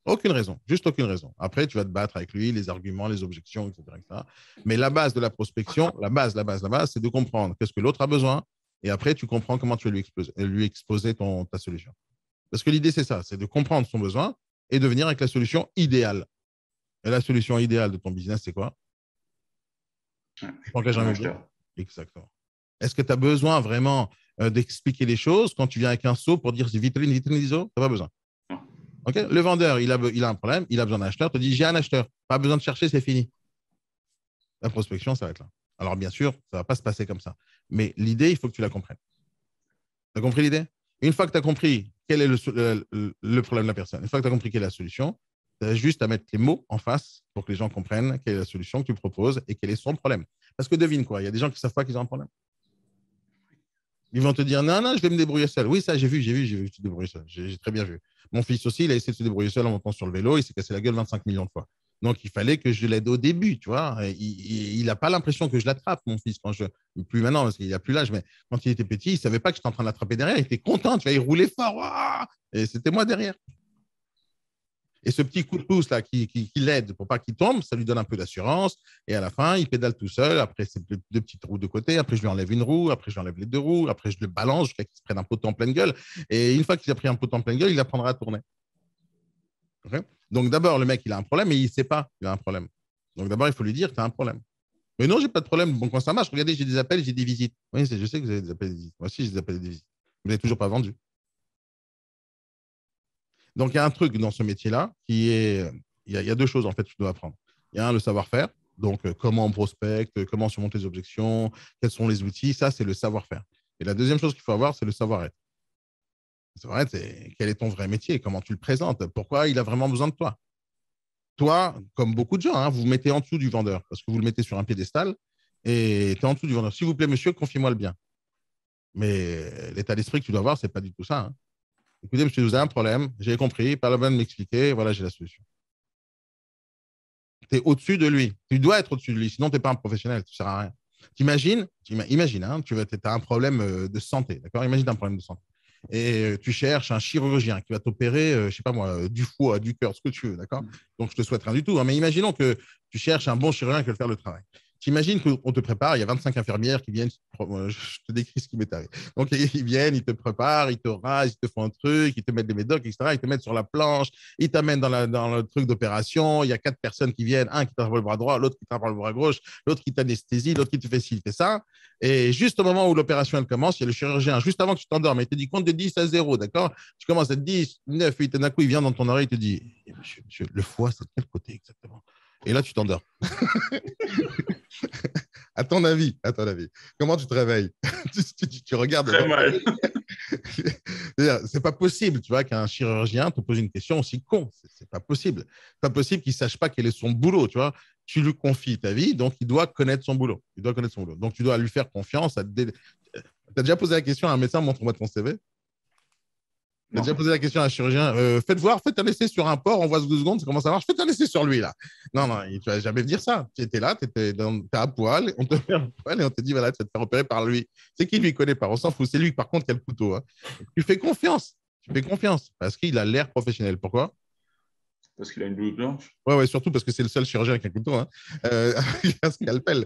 Aucune raison, juste aucune raison. Après, tu vas te battre avec lui, les arguments, les objections, etc., etc. Mais la base de la prospection, la base, c'est de comprendre qu'est-ce que l'autre a besoin et après, tu comprends comment tu vas lui exposer ta solution. Parce que l'idée, c'est ça, c'est de comprendre son besoin et de venir avec la solution idéale. Et la solution idéale de ton business, c'est quoi? Exactement. Est-ce que tu as besoin vraiment d'expliquer les choses. Quand tu viens avec un seau pour dire vitrine, vitrine, ISO, tu n'as pas besoin. Okay, le vendeur, il a un problème, il a besoin d'un acheteur, te dit j'ai un acheteur, pas besoin de chercher, c'est fini. La prospection, ça va être là. Alors, bien sûr, ça ne va pas se passer comme ça. Mais l'idée, il faut que tu la comprennes. Tu as compris l'idée? Une fois que tu as compris quel est le problème de la personne, une fois que tu as compris quelle est la solution, tu as juste à mettre les mots en face pour que les gens comprennent quelle est la solution que tu proposes et quel est son problème. Parce que devine quoi, il y a des gens qui ne savent pas qu'ils ont un problème. Ils vont te dire non, non, je vais me débrouiller seul. Oui, ça, j'ai vu que tu te débrouilles seul. J'ai très bien vu. Mon fils aussi, il a essayé de se débrouiller seul en montant sur le vélo. Il s'est cassé la gueule 25 millions de fois. Donc, il fallait que je l'aide au début, tu vois. Il n'a pas l'impression que je l'attrape, mon fils, plus maintenant, parce qu'il n'a plus l'âge, mais quand il était petit, il ne savait pas que j'étais en train de l'attraper derrière. Il était content, tu vois, il roulait fort. Ouah, et c'était moi derrière. Et ce petit coup de pouce là qui l'aide pour pas qu'il tombe, ça lui donne un peu d'assurance. Et à la fin, il pédale tout seul. Après, c'est deux petites roues de côté. Après, je lui enlève une roue. Après, je lui enlève les deux roues. Après, je le balance jusqu'à qu'il se prenne un poteau en pleine gueule. Et une fois qu'il a pris un poteau en pleine gueule, il apprendra à tourner. Okay. Donc d'abord, le mec, il a un problème et il ne sait pas qu'il a un problème. Donc d'abord, il faut lui dire que tu as un problème. Mais non, j'ai pas de problème. Bon, quand ça marche, regardez, j'ai des appels, j'ai des visites. Oui, je sais que vous avez des appels et des visites. Moi aussi, j'ai des appels et des visites. Vous n'avez toujours pas vendu. Donc, il y a un truc dans ce métier-là qui est. Il y a deux choses, en fait, que tu dois apprendre. Il y a le savoir-faire. Donc, comment on prospecte, comment surmonter les objections, quels sont les outils. Ça, c'est le savoir-faire. Et la deuxième chose qu'il faut avoir, c'est le savoir-être. Le savoir-être, c'est quel est ton vrai métier, comment tu le présentes, pourquoi il a vraiment besoin de toi. Toi, comme beaucoup de gens, hein, vous vous mettez en dessous du vendeur parce que vous le mettez sur un piédestal et tu es en dessous du vendeur. S'il vous plaît, monsieur, confiez-moi le bien. Mais l'état d'esprit que tu dois avoir, ce n'est pas du tout ça. Hein. Écoutez, monsieur, vous avez un problème, j'ai compris, pas la peine de m'expliquer, voilà, j'ai la solution. Tu es au-dessus de lui. Tu dois être au-dessus de lui, sinon tu n'es pas un professionnel, tu ne sers à rien. Imagine, hein, tu as un problème de santé, d'accord? Imagine un problème de santé. Et tu cherches un chirurgien qui va t'opérer, je ne sais pas moi, du foie, du cœur, ce que tu veux, d'accord? Donc, je te souhaite rien du tout. Hein, mais imaginons que tu cherches un bon chirurgien qui va faire le travail. Tu imagines qu'on te prépare, il y a 25 infirmières qui viennent, je te décris ce qui m'est arrivé. Donc, ils viennent, ils te préparent, ils te rasent, ils te font un truc, ils te mettent des médocs, etc. Ils te mettent sur la planche, ils t'amènent dans le truc d'opération. Il y a 4 personnes qui viennent, un qui t'attrape le bras droit, l'autre qui t'attrape le bras gauche, l'autre qui t'anesthésie, l'autre qui te fait ci, il fait ça. Et juste au moment où l'opération elle commence, il y a le chirurgien, juste avant que tu t'endormes, il te dit compte de 10 à 0, d'accord? Tu commences à 10, 9, 8, et d'un coup, il vient dans ton oreille, il te dit monsieur, le foie, c'est de quel côté exactement? Et là, tu t'endors. À ton avis, comment tu te réveilles? Tu regardes. Très mal. C'est pas possible, tu vois, qu'un chirurgien te pose une question aussi con. C'est pas possible. C'est pas possible qu'il sache pas quel est son boulot, tu vois. Tu lui confies ta vie, donc il doit connaître son boulot. Donc tu dois lui faire confiance. Tu as déjà posé la question à un médecin, montre-moi ton CV. Tu as déjà posé la question à un chirurgien, faites un essai sur un porc, on voit 2 secondes, comment ça marche, faites un essai sur lui, là. Non, tu vas jamais dire ça. Tu étais là, tu étais à poil, on te met à poil et on te dit, voilà, tu vas te faire opérer par lui. C'est qui lui connaît pas, on s'en fout, c'est lui, par contre, qui a le couteau. Hein. Tu fais confiance, parce qu'il a l'air professionnel. Pourquoi? Parce qu'il a une blouse blanche. Ouais, surtout parce que c'est le seul chirurgien avec un couteau. Hein. Il a un scalpel.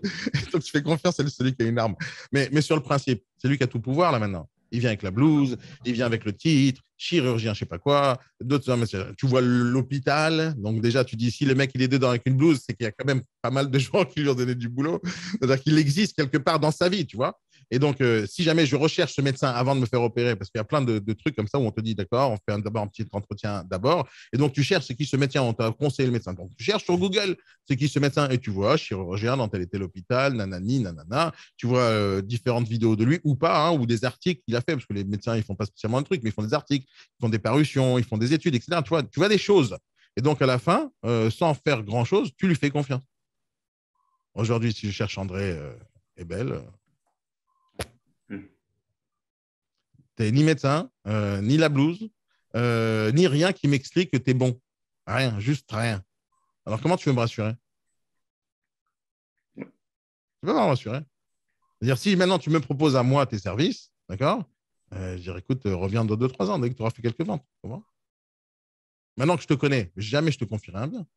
Donc, tu fais confiance à celui qui a une arme. Mais sur le principe, c'est lui qui a tout pouvoir, là, maintenant. Il vient avec la blouse, il vient avec le titre, chirurgien, je sais pas quoi. D'autres, tu vois l'hôpital. Donc, déjà, tu dis, si le mec, il est dedans avec une blouse, c'est qu'il y a quand même pas mal de gens qui lui ont donné du boulot. C'est-à-dire qu'il existe quelque part dans sa vie, tu vois. Et donc, si jamais je recherche ce médecin avant de me faire opérer, parce qu'il y a plein de trucs comme ça où on te dit, d'accord, on fait d'abord un petit entretien d'abord. Et donc, tu cherches c'est qui ce médecin, on t'a conseillé le médecin. Donc, tu cherches sur Google, c'est qui ce médecin, et tu vois, chirurgien dans tel et tel hôpital, nanani, nanana. Tu vois différentes vidéos de lui ou pas, hein, ou des articles qu'il a fait, parce que les médecins, ils ne font pas spécialement un truc, mais ils font des articles, ils font des parutions, ils font des études, etc. Tu vois des choses. Et donc, à la fin, sans faire grand-chose, tu lui fais confiance. Aujourd'hui, si je cherche André Ebel, t'es ni médecin, ni la blouse, ni rien qui m'explique que tu es bon. Rien, juste rien. Alors, comment tu veux me rassurer? Tu peux pas me rassurer. C'est-à-dire, si maintenant tu me proposes à moi tes services, d'accord, je dirais, écoute, reviens dans 2-3 ans, dès que tu auras fait quelques ventes. Maintenant que je te connais, jamais je te confierai un bien.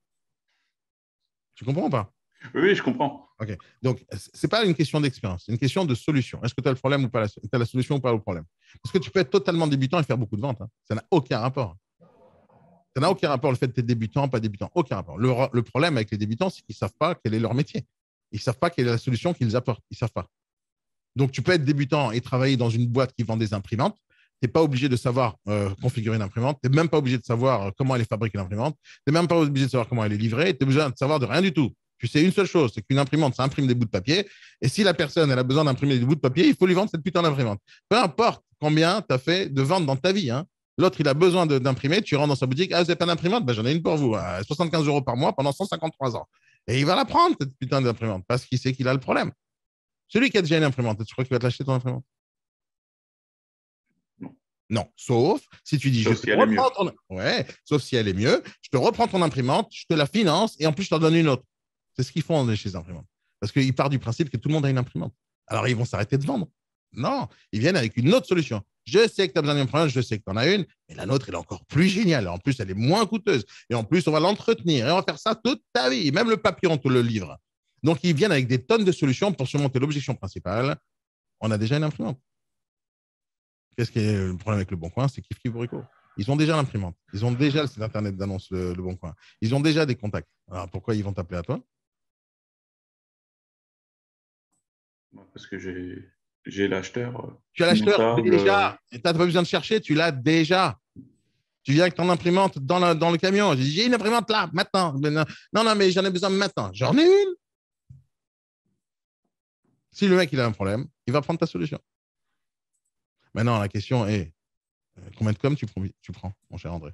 Tu comprends ou pas? Oui, je comprends. Ok. Donc, ce n'est pas une question d'expérience, c'est une question de solution. Est-ce que tu as le problème ou pas, tu as la solution ou pas au problème? Parce que tu peux être totalement débutant et faire beaucoup de ventes. Hein. Ça n'a aucun rapport. Ça n'a aucun rapport le fait que tu es débutant, pas débutant. Aucun rapport. Le problème avec les débutants, c'est qu'ils ne savent pas quel est leur métier. Ils ne savent pas quelle est la solution qu'ils apportent. Ils ne savent pas. Donc, tu peux être débutant et travailler dans une boîte qui vend des imprimantes. Tu n'es pas obligé de savoir configurer une imprimante. Tu n'es même pas obligé de savoir comment elle est fabriquée, l'imprimante. Tu n'es même pas obligé de savoir comment elle est livrée. Tu n'es besoin de savoir de rien du tout. Tu sais une seule chose, c'est qu'une imprimante, ça imprime des bouts de papier. Et si la personne elle a besoin d'imprimer des bouts de papier, il faut lui vendre cette putain d'imprimante. Peu importe combien tu as fait de ventes dans ta vie. Hein. L'autre, il a besoin d'imprimer. Tu rentres dans sa boutique. Ah, vous n'avez pas d'imprimante? Ben, j'en ai une pour vous. 75 € par mois pendant 153 ans. Et il va la prendre, cette putain d'imprimante, parce qu'il sait qu'il a le problème. Celui qui a déjà une imprimante, tu crois qu'il va te l'acheter ton imprimante? Non, sauf si tu dis sauf si elle est mieux. Ouais, sauf si elle est mieux. Je te reprends ton imprimante, je te la finance et en plus je t'en donne une autre. C'est ce qu'ils font chez les imprimantes. Parce qu'ils partent du principe que tout le monde a une imprimante. Alors ils vont s'arrêter de vendre. Non, ils viennent avec une autre solution. Je sais que tu as besoin d'une imprimante, je sais que tu en as une, mais la nôtre elle est encore plus géniale. En plus, elle est moins coûteuse. Et en plus, on va l'entretenir et on va faire ça toute ta vie. Même le papier, on te le livre. Donc, ils viennent avec des tonnes de solutions pour surmonter l'objection principale. On a déjà une imprimante. Qu'est-ce qui est le problème avec Le Bon Coin? C'est kiff bourrico. Ils ont déjà l'imprimante. Ils ont déjà le site internet d'annonce le Bon Coin. Ils ont déjà des contacts. Alors, pourquoi ils vont t'appeler à toi? Parce que j'ai l'acheteur. Tu as l'acheteur déjà. Tu n'as pas besoin de chercher, tu l'as déjà. Tu viens avec ton imprimante dans le camion. Je dis, j'ai une imprimante là, maintenant. Non, mais j'en ai besoin maintenant. J'en ai une. Si le mec il a un problème, il va prendre ta solution. Maintenant, la question est, combien de com tu prends, mon cher André?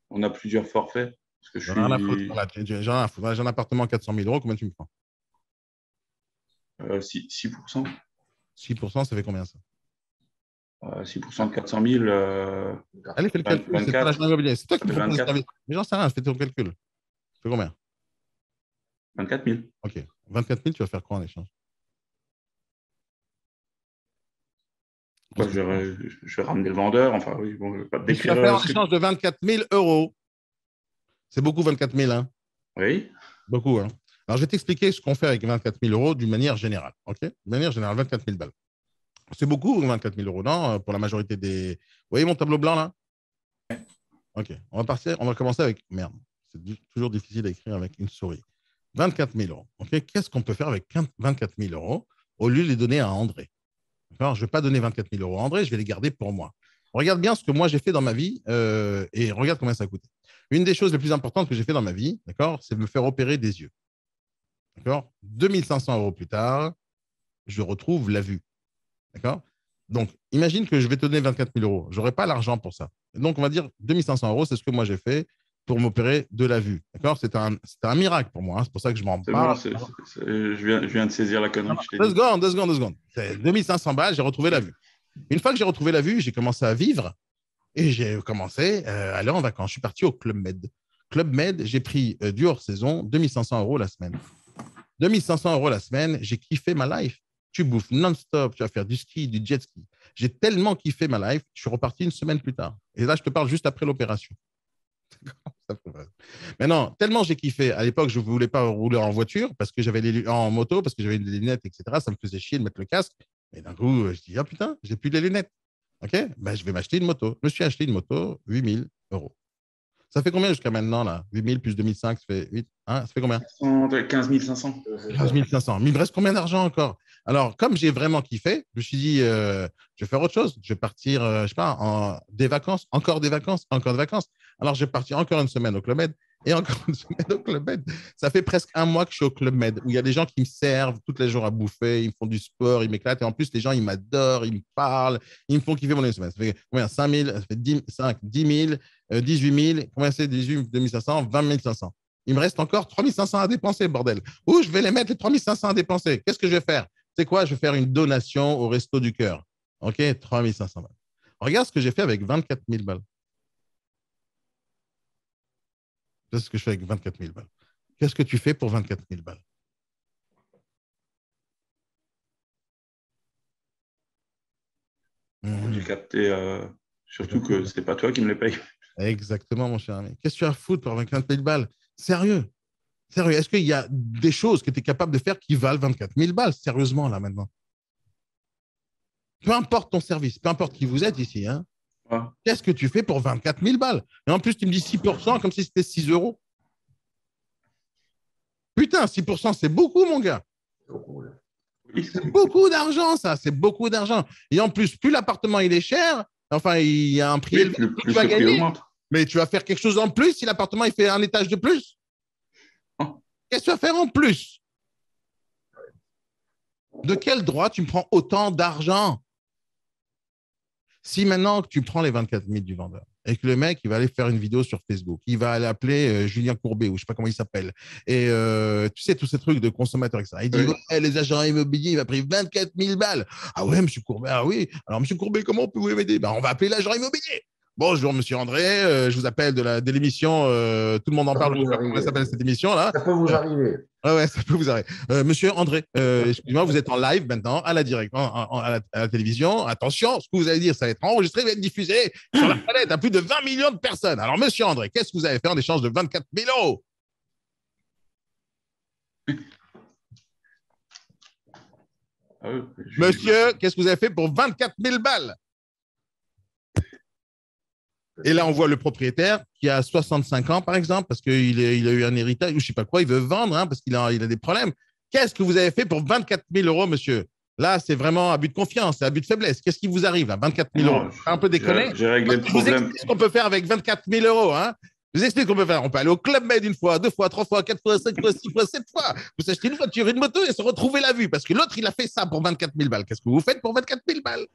On a plusieurs forfaits. J'en ai un à foutre. J'ai un appartement à 400 000 €. Combien tu me prends? 6%. 6%, ça fait combien ça? 6% de 400 000. Allez, fais le calcul. 24. C'est pas l'agent immobilier. C'est toi qui proposes le 24. service. Mais j'en sais rien, fais ton calcul. Ça fait combien? 24 000. Ok. 24 000, tu vas faire quoi en échange? Je vais ramener le vendeur. Enfin, oui, bon, je ne vais pas te décrire. Tu vas faire en échange de 24 000 €. C'est beaucoup, 24 000, hein? Oui. Beaucoup, hein? Alors, je vais t'expliquer ce qu'on fait avec 24 000 € d'une manière générale. OK? De manière générale, 24 000 balles. C'est beaucoup, 24 000 €, non? Pour la majorité des. Vous voyez mon tableau blanc, là? OK. On va commencer avec. Merde. C'est toujours difficile à écrire avec une souris. 24 000 €. OK? Qu'est-ce qu'on peut faire avec 24 000 € au lieu de les donner à André? D'accord? Je ne vais pas donner 24 000 € à André, je vais les garder pour moi. Regarde bien ce que moi j'ai fait dans ma vie et regarde combien ça a coûté. Une des choses les plus importantes que j'ai fait dans ma vie, d'accord, c'est de me faire opérer des yeux. D'accord? 2 500 € plus tard, je retrouve la vue. D'accord? Donc, imagine que je vais te donner 24 000 €. Je n'aurai pas l'argent pour ça. Donc, on va dire 2 500 €, c'est ce que moi j'ai fait pour m'opérer de la vue. D'accord? C'est un miracle pour moi. Hein. C'est pour ça que je m'en parle. Bon, je viens de saisir la connerie. Deux secondes. C'est 2 500 balles, j'ai retrouvé la vue. Une fois que j'ai retrouvé la vue, j'ai commencé à vivre et j'ai commencé à aller en vacances. Je suis parti au Club Med. Club Med, j'ai pris du hors-saison, 2 500 € la semaine. 2 500 € la semaine, j'ai kiffé ma life. Tu bouffes non-stop, tu vas faire du ski, du jet ski. J'ai tellement kiffé ma life, je suis reparti une semaine plus tard. Et là, je te parle juste après l'opération. Mais non, tellement j'ai kiffé. À l'époque, je ne voulais pas rouler en voiture parce que j'avais en moto, parce que j'avais des lunettes, etc. Ça me faisait chier de mettre le casque. Et d'un coup, je dis, ah putain, j'ai plus les lunettes. OK, ben, je vais m'acheter une moto. Je me suis acheté une moto, 8 000 €. Ça fait combien jusqu'à maintenant, là? 8 000 plus 2 500, ça fait 8. Hein, ça fait combien? 15 500. 15 500. Mais il me reste combien d'argent encore? Alors, comme j'ai vraiment kiffé, je me suis dit, je vais faire autre chose. Je vais partir, je ne sais pas, des vacances, encore des vacances. Alors, je vais partir encore une semaine au Club Med et encore une semaine au Club Med. Ça fait presque un mois que je suis au Club Med où il y a des gens qui me servent tous les jours à bouffer, ils me font du sport, ils m'éclatent. Et en plus, les gens, ils m'adorent, ils me parlent, ils me font kiffer mon semaine. Ça fait combien? 5 000, ça fait 10 000, 18 000, combien c'est? 18 2 500, 20 500. Il me reste encore 3 500 à dépenser, bordel. Où je vais les mettre, les 3 500 à dépenser? Qu'est-ce que je vais faire? C'est quoi? Je vais faire une donation au Resto du Cœur. OK? 3 500 balles. Regarde ce que j'ai fait avec 24 000 balles. C'est ce que je fais avec 24 000 balles. Qu'est-ce que tu fais pour 24 000 balles? J'ai capté, surtout que ce n'est pas toi qui me les paye. Exactement, mon cher ami. Qu'est-ce que tu as à foutre pour 24 000 balles? Sérieux? Est-ce qu'il y a des choses que tu es capable de faire qui valent 24 000 balles? Sérieusement, là, maintenant. Peu importe ton service, peu importe qui vous êtes ici, hein. Ouais. Qu'est-ce que tu fais pour 24 000 balles? Et en plus, tu me dis 6% comme si c'était 6 €. Putain, 6%, c'est beaucoup, mon gars. C'est beaucoup d'argent, ça. C'est beaucoup d'argent. Et en plus, plus l'appartement il est cher, enfin, il y a un prix élevé, plus tu vas gagner. Mais tu vas faire quelque chose en plus si l'appartement il fait un étage de plus. Qu'est-ce que tu vas faire en plus? De quel droit tu me prends autant d'argent? Si maintenant tu prends les 24 000 du vendeur et que le mec il va aller faire une vidéo sur Facebook, il va aller appeler Julien Courbet ou je ne sais pas comment il s'appelle, et tu sais, tous ces trucs de consommateurs, etc. Il dit ouais, les agents immobiliers, il m'a pris 24 000 balles. Ah ouais, monsieur Courbet, ah oui. Alors, monsieur Courbet, comment on peut vous m'aider? Ben, on va appeler l'agent immobilier. Bonjour, monsieur André, je vous appelle de l'émission Tout le monde en parle. Comment s'appelle cette émission-là? Ça peut vous arriver. Ouais, ça peut vous arriver. Monsieur André, excusez-moi, vous êtes en live maintenant, à la direct, à la télévision. Attention, ce que vous allez dire, ça va être enregistré, va être diffusé sur la planète à plus de 20 millions de personnes. Alors, monsieur André, qu'est-ce que vous avez fait en échange de 24 000 euros? Monsieur, qu'est-ce que vous avez fait pour 24 000 balles? Et là, on voit le propriétaire qui a 65 ans, par exemple, parce qu'il a eu un héritage ou je ne sais pas quoi, il veut vendre parce qu'il a des problèmes. Qu'est-ce que vous avez fait pour 24 000 euros, monsieur? Là, c'est vraiment abus de confiance, c'est abus de faiblesse. Qu'est-ce qui vous arrive, là? 24 000 euros. Un peu déconné. J'ai réglé le problème. Je vous explique ce qu'on peut faire avec 24 000 euros. Hein. Je vous explique ce qu'on peut faire. On peut aller au Club Med une fois, deux fois, trois fois, quatre fois, cinq fois, six fois, sept fois. Vous achetez une voiture, une moto et se retrouver la vue. Parce que l'autre, il a fait ça pour 24 000 balles. Qu'est-ce que vous faites pour 24 000 balles?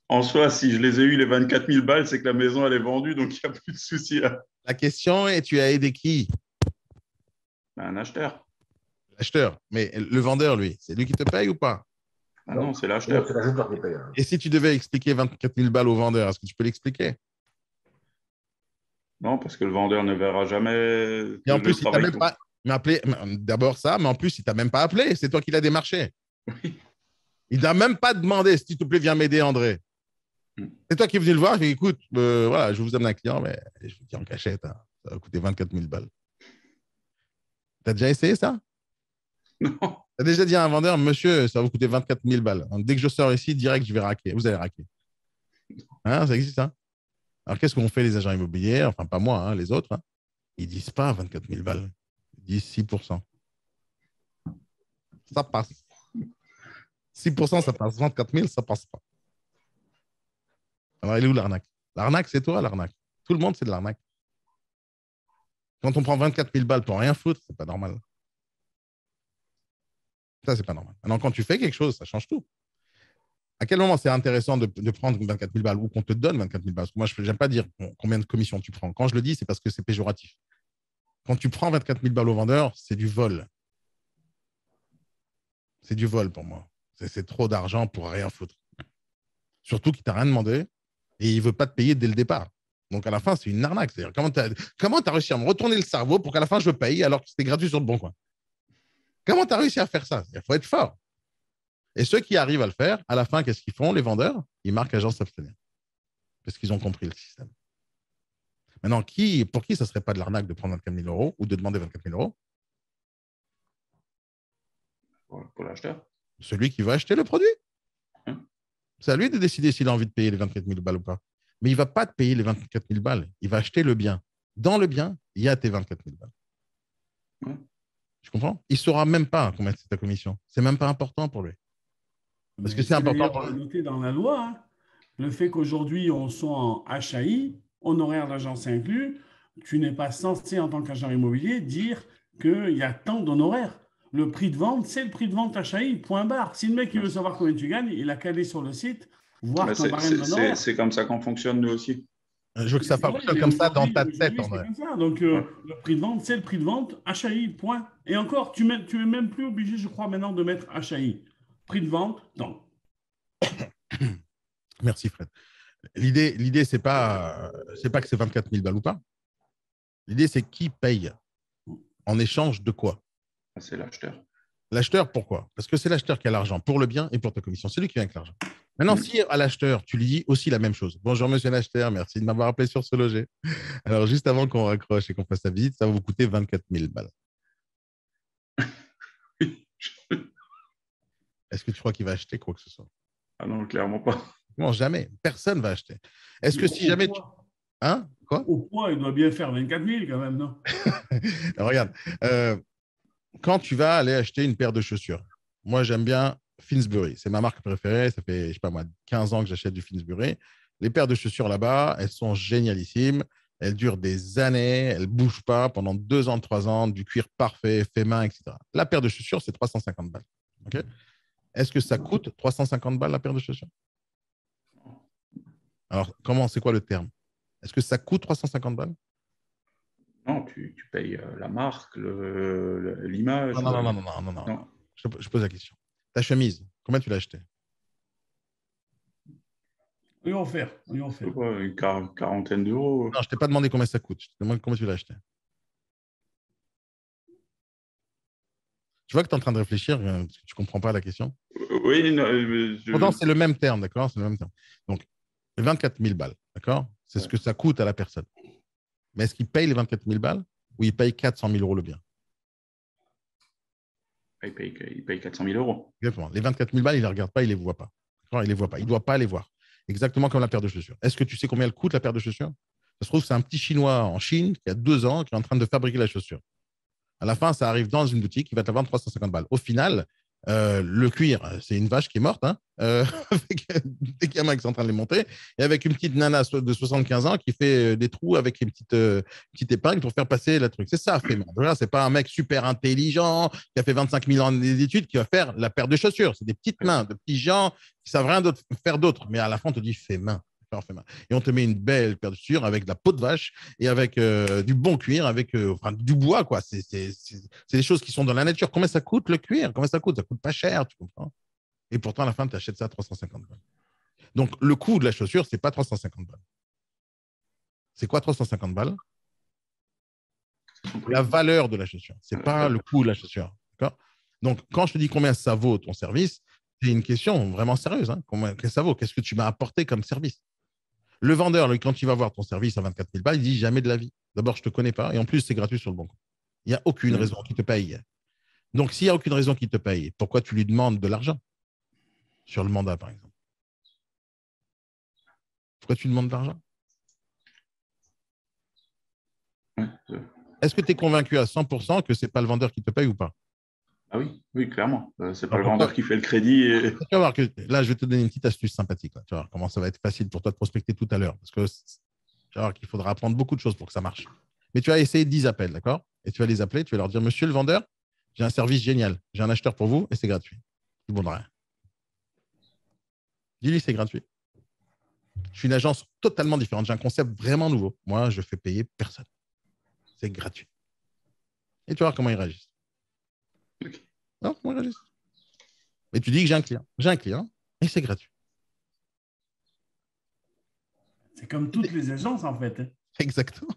En soi, si je les ai eu les 24 000 balles, c'est que la maison, elle est vendue, donc il n'y a plus de souci. La question est, tu as aidé qui? Un acheteur. L'acheteur. Mais le vendeur, lui, c'est lui qui te paye ou pas? Ah non, c'est l'acheteur. C'est l'acheteur qui paye. Et si tu devais expliquer 24 000 balles au vendeur, est-ce que tu peux l'expliquer? Non, parce que le vendeur ne verra jamais. Et en plus, il t'a même pas appelé. D'abord ça, mais en plus, il t'a même pas appelé. C'est toi qui l'as démarché. Oui. Il n'a même pas demandé, s'il te plaît, viens m'aider, André. C'est toi qui es venu le voir. Et écoute, voilà, je vous amène un client, mais je vous dis en cachette, hein, ça va coûter 24 000 balles. Tu as déjà essayé ça? Non. Tu as déjà dit à un vendeur, monsieur, ça va vous coûter 24 000 balles. Donc, dès que je sors ici, direct, je vais raquer. Vous allez raquer. Hein, ça existe, hein? Alors, qu'est-ce qu'on fait, les agents immobiliers? Enfin, pas moi, hein, les autres. Hein. Ils ne disent pas 24 000 balles. Ils disent 6%. Ça passe. 6%, ça passe. 24 000, ça passe pas. Alors, elle est où l'arnaque? L'arnaque, c'est toi, l'arnaque. Tout le monde, c'est de l'arnaque. Quand on prend 24 000 balles pour rien foutre, c'est pas normal. Ça, c'est pas normal. Alors, quand tu fais quelque chose, ça change tout. À quel moment c'est intéressant de prendre 24 000 balles ou qu'on te donne 24 000 balles? Parce que moi, je n'aime pas dire combien de commissions tu prends. Quand je le dis, c'est parce que c'est péjoratif. Quand tu prends 24 000 balles au vendeur, c'est du vol. C'est du vol pour moi. C'est trop d'argent pour rien foutre. Surtout qu'il t'a rien demandé et il ne veut pas te payer dès le départ. Donc, à la fin, c'est une arnaque. C'est-à-dire, comment tu as réussi à me retourner le cerveau pour qu'à la fin, je paye alors que c'était gratuit sur le bon coin? Comment tu as réussi à faire ça? Il faut être fort. Et ceux qui arrivent à le faire, à la fin, qu'est-ce qu'ils font, les vendeurs? Ils marquent agence s'abstenir. Parce qu'ils ont compris le système. Maintenant, pour qui ça ne serait pas de l'arnaque de prendre 24 000 euros ou de demander 24 000 euros? Pour l'acheteur. Celui qui va acheter le produit. C'est à lui de décider s'il a envie de payer les 24 000 balles ou pas. Mais il ne va pas te payer les 24 000 balles. Il va acheter le bien. Dans le bien, il y a tes 24 000 balles. Tu comprends? Il ne saura même pas combien c'est ta commission. Ce n'est même pas important pour lui. Parce que c'est important pour lui. Noté dans la loi, hein, le fait qu'aujourd'hui, on soit en HAI, honoraire d'agence inclus, tu n'es pas censé, en tant qu'agent immobilier, dire qu'il y a tant d'honoraires. Le prix de vente, c'est le prix de vente HAI, point barre. Si le mec il veut savoir combien tu gagnes, il a qu'à aller sur le site, voir ton barème d'honoraires. C'est comme ça qu'on fonctionne, nous aussi. Je veux que ça fonctionne comme ça dans ta tête, André. Donc, le prix de vente, c'est le prix de vente HAI, point. Et encore, tu n'es même plus obligé, je crois, maintenant de mettre HAI. Prix de vente, non. Merci, Fred. L'idée, c'est pas que c'est 24 000 balles ou pas. L'idée, c'est qui paye en échange de quoi? C'est l'acheteur. L'acheteur, pourquoi? Parce que c'est l'acheteur qui a l'argent pour le bien et pour ta commission. C'est lui qui vient avec l'argent. Maintenant, si à l'acheteur, tu lui dis aussi la même chose. Bonjour, monsieur l'acheteur, merci de m'avoir appelé sur ce loger. Alors, juste avant qu'on raccroche et qu'on fasse la visite, ça va vous coûter 24 000 balles. Est-ce que tu crois qu'il va acheter quoi que ce soit? Ah non, clairement pas. Non, jamais. Personne ne va acheter. Est-ce que si jamais tu... Hein? Quoi? Au poids, il doit bien faire 24 000 quand même, non? Regarde, quand tu vas aller acheter une paire de chaussures, moi, j'aime bien Finsbury. C'est ma marque préférée. Ça fait, je sais pas moi, 15 ans que j'achète du Finsbury. Les paires de chaussures là-bas, elles sont génialissimes. Elles durent des années. Elles ne bougent pas pendant 2 ans, 3 ans. Du cuir parfait, fait main, etc. La paire de chaussures, c'est 350 balles. Okay. Est-ce que ça coûte 350 balles la paire de chaussures? Alors, c'est quoi le terme? Est-ce que ça coûte 350 balles? Non, tu payes la marque, l'image. Non, non, non, non, non, non, non, non. Je pose la question. Ta chemise, combien tu l'as achetée? Oui, offert. Oui, offert. Une quarantaine d'euros. Non, je ne t'ai pas demandé combien ça coûte. Je te demande combien tu l'as acheté. Tu vois que tu es en train de réfléchir, tu ne comprends pas la question. Oui, non, pourtant, c'est le même terme, d'accord? C'est le même terme. Donc, 24 000 balles, d'accord? C'est ce que ça coûte à la personne. Mais est-ce qu'il paye les 24 000 balles ou il paye 400 000 euros le bien? Il paye 400 000 euros. Exactement. Les 24 000 balles, il ne les regarde pas, il ne les voit pas. Il ne les voit pas. Il ne doit pas les voir. Exactement comme la paire de chaussures. Est-ce que tu sais combien elle coûte, la paire de chaussures? Ça se trouve, c'est un petit Chinois en Chine qui a 2 ans qui est en train de fabriquer la chaussure. À la fin, ça arrive dans une boutique, il va te la vendre 350 balles. Au final, le cuir, c'est une vache qui est morte, hein, avec des gamins qui sont en train de les monter, et avec une petite nana de 75 ans qui fait des trous avec une petite épingle pour faire passer le truc. C'est ça, Fémin. C'est pas un mec super intelligent qui a fait 25 000 ans d'études qui va faire la paire de chaussures. C'est des petites mains, de petits gens qui savent rien faire d'autre. Mais à la fin, on te dit fais main. Et on te met une belle paire de chaussures avec de la peau de vache et avec du bon cuir, avec du bois, quoi. C'est des choses qui sont dans la nature. Combien ça coûte le cuir? Combien ça coûte? Ça coûte pas cher, tu comprends? Et pourtant, à la fin, tu achètes ça à 350 balles. Donc, le coût de la chaussure, c'est pas 350 balles. C'est quoi 350 balles? La valeur de la chaussure. C'est pas le coût de la chaussure. D'accord? Donc, quand je te dis combien ça vaut ton service, c'est une question vraiment sérieuse. Hein? Combien ça vaut? Qu'est-ce que tu m'as apporté comme service? Le vendeur, quand il va voir ton service à 24 000 balles, il dit jamais de la vie. D'abord, je ne te connais pas. Et en plus, c'est gratuit sur le bon coin. Il n'y a aucune raison qui te paye. Donc, s'il n'y a aucune raison qui te paye, pourquoi tu lui demandes de l'argent? Sur le mandat, par exemple. Pourquoi tu demandes de l'argent? Est-ce que tu es convaincu à 100% que ce n'est pas le vendeur qui te paye ou pas? Ah oui, oui, clairement. C'est pas le vendeur qui fait le crédit. Et... Tu vas voir que là, je vais te donner une petite astuce sympathique. Là. Tu vas voir comment ça va être facile pour toi de prospecter tout à l'heure. Parce que tu vas voir qu'il faudra apprendre beaucoup de choses pour que ça marche. Mais tu vas essayer 10 appels, d'accord? Et tu vas les appeler, tu vas leur dire, monsieur le vendeur, j'ai un service génial. J'ai un acheteur pour vous et c'est gratuit. Ils ne vont rien. Dis-lui, c'est gratuit. Je suis une agence totalement différente. J'ai un concept vraiment nouveau. Moi, je fais payer personne. C'est gratuit. Et tu vas voir comment ils réagissent. Okay. Non, comment ils réagissent? Mais tu dis que j'ai un client. J'ai un client et c'est gratuit. C'est comme toutes les agences, en fait. Exactement.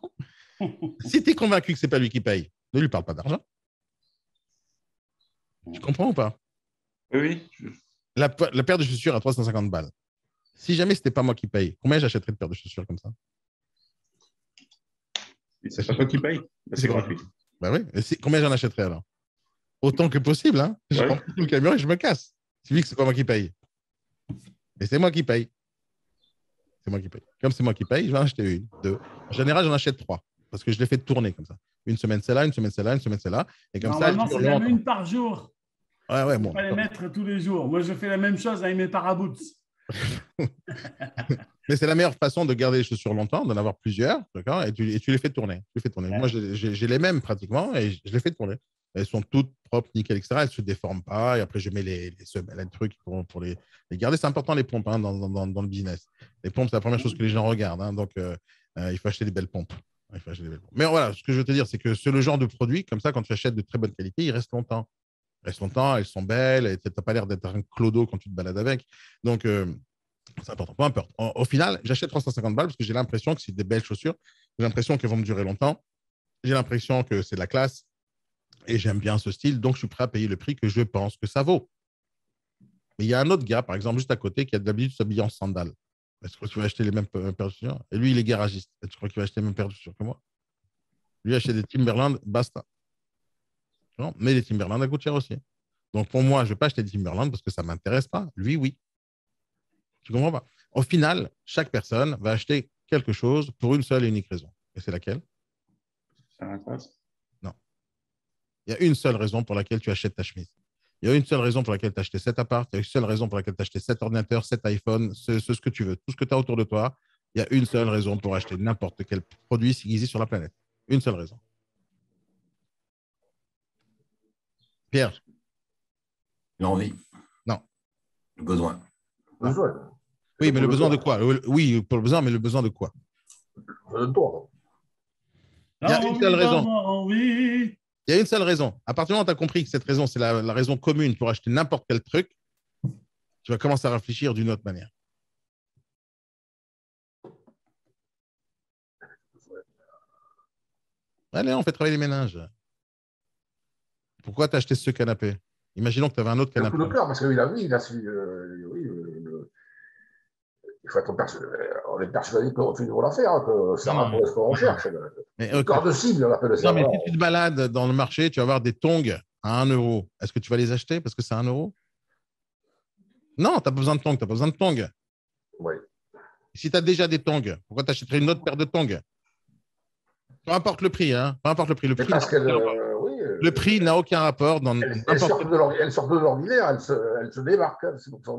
Si tu es convaincu que ce n'est pas lui qui paye, ne lui parle pas d'argent. Tu comprends ou pas? Oui. La paire de chaussures à 350 balles. Si jamais ce n'était pas moi qui paye, combien j'achèterais de paires de chaussures comme ça? C'est pas toi qui paye. C'est gratuit. Bah oui. Combien j'en achèterais alors? Autant que possible. Hein. Je prends tout le camion et je me casse. Tu dis que c'est pas moi qui paye. Et c'est moi qui paye. C'est moi qui paye. Comme c'est moi qui paye, je vais en acheter une, 2. En général, j'en achète 3 parce que je les fais tourner comme ça. Une semaine, c'est là, une semaine, c'est là, une semaine, c'est là. Et comme normalement, c'est même une par jour. Ouais, bon. Il faut les mettre tous les jours. Moi, je fais la même chose avec mes paraboots. Mais c'est la meilleure façon de garder les chaussures longtemps, d'en avoir plusieurs, d'accord? Et tu les fais tourner. Ouais. Moi, j'ai les mêmes pratiquement et je les fais tourner. Elles sont toutes propres, nickel, etc. Elles ne se déforment pas. Et après, je mets les semelles, les trucs pour les garder. C'est important, les pompes, hein, dans le business. Les pompes, c'est la première chose que les gens regardent. Hein, donc, il faut acheter des belles pompes. Mais voilà, ce que je veux te dire, c'est que c'est le genre de produit, comme ça, quand tu achètes de très bonne qualité, ils restent longtemps. Elles sont belles. Tu n'as pas l'air d'être un clodo quand tu te balades avec. Donc, c'est important, peu importe. Au final, j'achète 350 balles parce que j'ai l'impression que c'est des belles chaussures. J'ai l'impression qu'elles vont me durer longtemps. J'ai l'impression que c'est de la classe et j'aime bien ce style. Donc, je suis prêt à payer le prix que je pense que ça vaut. Mais il y a un autre gars, par exemple, juste à côté, qui a d'habitude s'habiller en sandales. Est-ce que tu vas acheter les mêmes paires de chaussures? Et lui, il est garagiste. Tu crois qu'il va acheter les mêmes paires de chaussures que moi? Lui, achète des Timberland, basta. Non, mais les Timberland, elles coûtent cher aussi. Donc, pour moi, je ne vais pas acheter des Timberland parce que ça ne m'intéresse pas. Lui, oui. Tu comprends pas? Au final, chaque personne va acheter quelque chose pour une seule et unique raison. Et c'est laquelle? Faire un pass. Non. Il y a une seule raison pour laquelle tu achètes ta chemise. Il y a une seule raison pour laquelle tu as acheté cet appart. Il y a une seule raison pour laquelle tu as acheté cet ordinateur, cet iPhone, ce que tu veux. Tout ce que tu as autour de toi, il y a une seule raison pour acheter n'importe quel produit qui existe sur la planète. Une seule raison. Pierre? L'envie. Non. Le besoin. Besoin. Oui, mais le besoin de quoi? Oui, pour le besoin, mais le besoin de quoi? De toi. Il y a une seule raison. Oui. Il y a une seule raison. À partir du moment où tu as compris que cette raison, c'est la raison commune pour acheter n'importe quel truc, tu vas commencer à réfléchir d'une autre manière. Allez, on fait travailler les méninges. Pourquoi tu as acheté ce canapé? Imaginons que tu avais un autre Il a canapé. beaucoup de peur parce qu'il a vu, il a su. Oui, il faut être on est persuadé qu'on fait une bonne affaire, que ça Non, rapporte ce qu'on recherche. Mais, Corps de cible, on appelle ça. non, mais si tu te balades dans le marché, tu vas avoir des tongs à 1 euro. Est-ce que tu vas les acheter parce que c'est 1 euro? Non, tu n'as pas besoin de tongs, tu n'as pas besoin de tongs. Oui. Si tu as déjà des tongs, pourquoi tu achèterais une autre paire de tongs? Peu importe le prix, hein. Peu importe le prix. Le prix n'a aucun rapport dans elle sort de l'ordinaire, elle se démarque.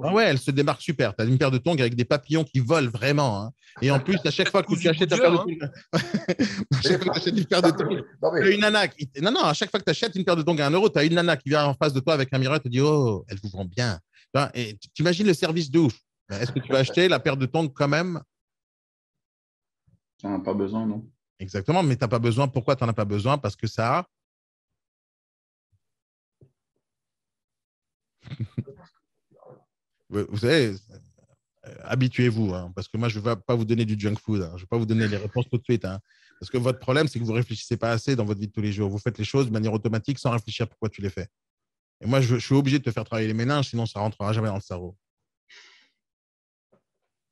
Ah ouais, elle se démarque super. Tu as une paire de tongs avec des papillons qui volent vraiment. Hein. Et en plus, à chaque fois que tu achètes une paire de tongs, à chaque fois que tu achètes une paire de tongs, tu as une nana. Non, à chaque fois que tu achètes une paire de tongs à 1 euro, tu as une nana qui vient en face de toi avec un miroir et te dit oh, elle vous vend bien. Et tu imagines le service de ouf. Est-ce que tu vas acheter la paire de tongs quand même? Tu n'en as pas besoin, non? Exactement, mais tu n'as pas besoin. Pourquoi tu n'en as pas besoin? Parce que ça. Vous savez, habituez-vous, hein, parce que moi, je ne vais pas vous donner du junk food. Hein, je ne vais pas vous donner les réponses tout de suite. Hein, parce que votre problème, c'est que vous ne réfléchissez pas assez dans votre vie de tous les jours. Vous faites les choses de manière automatique sans réfléchir pourquoi tu les fais. Et moi, je suis obligé de te faire travailler les méninges, sinon ça ne rentrera jamais dans le cerveau.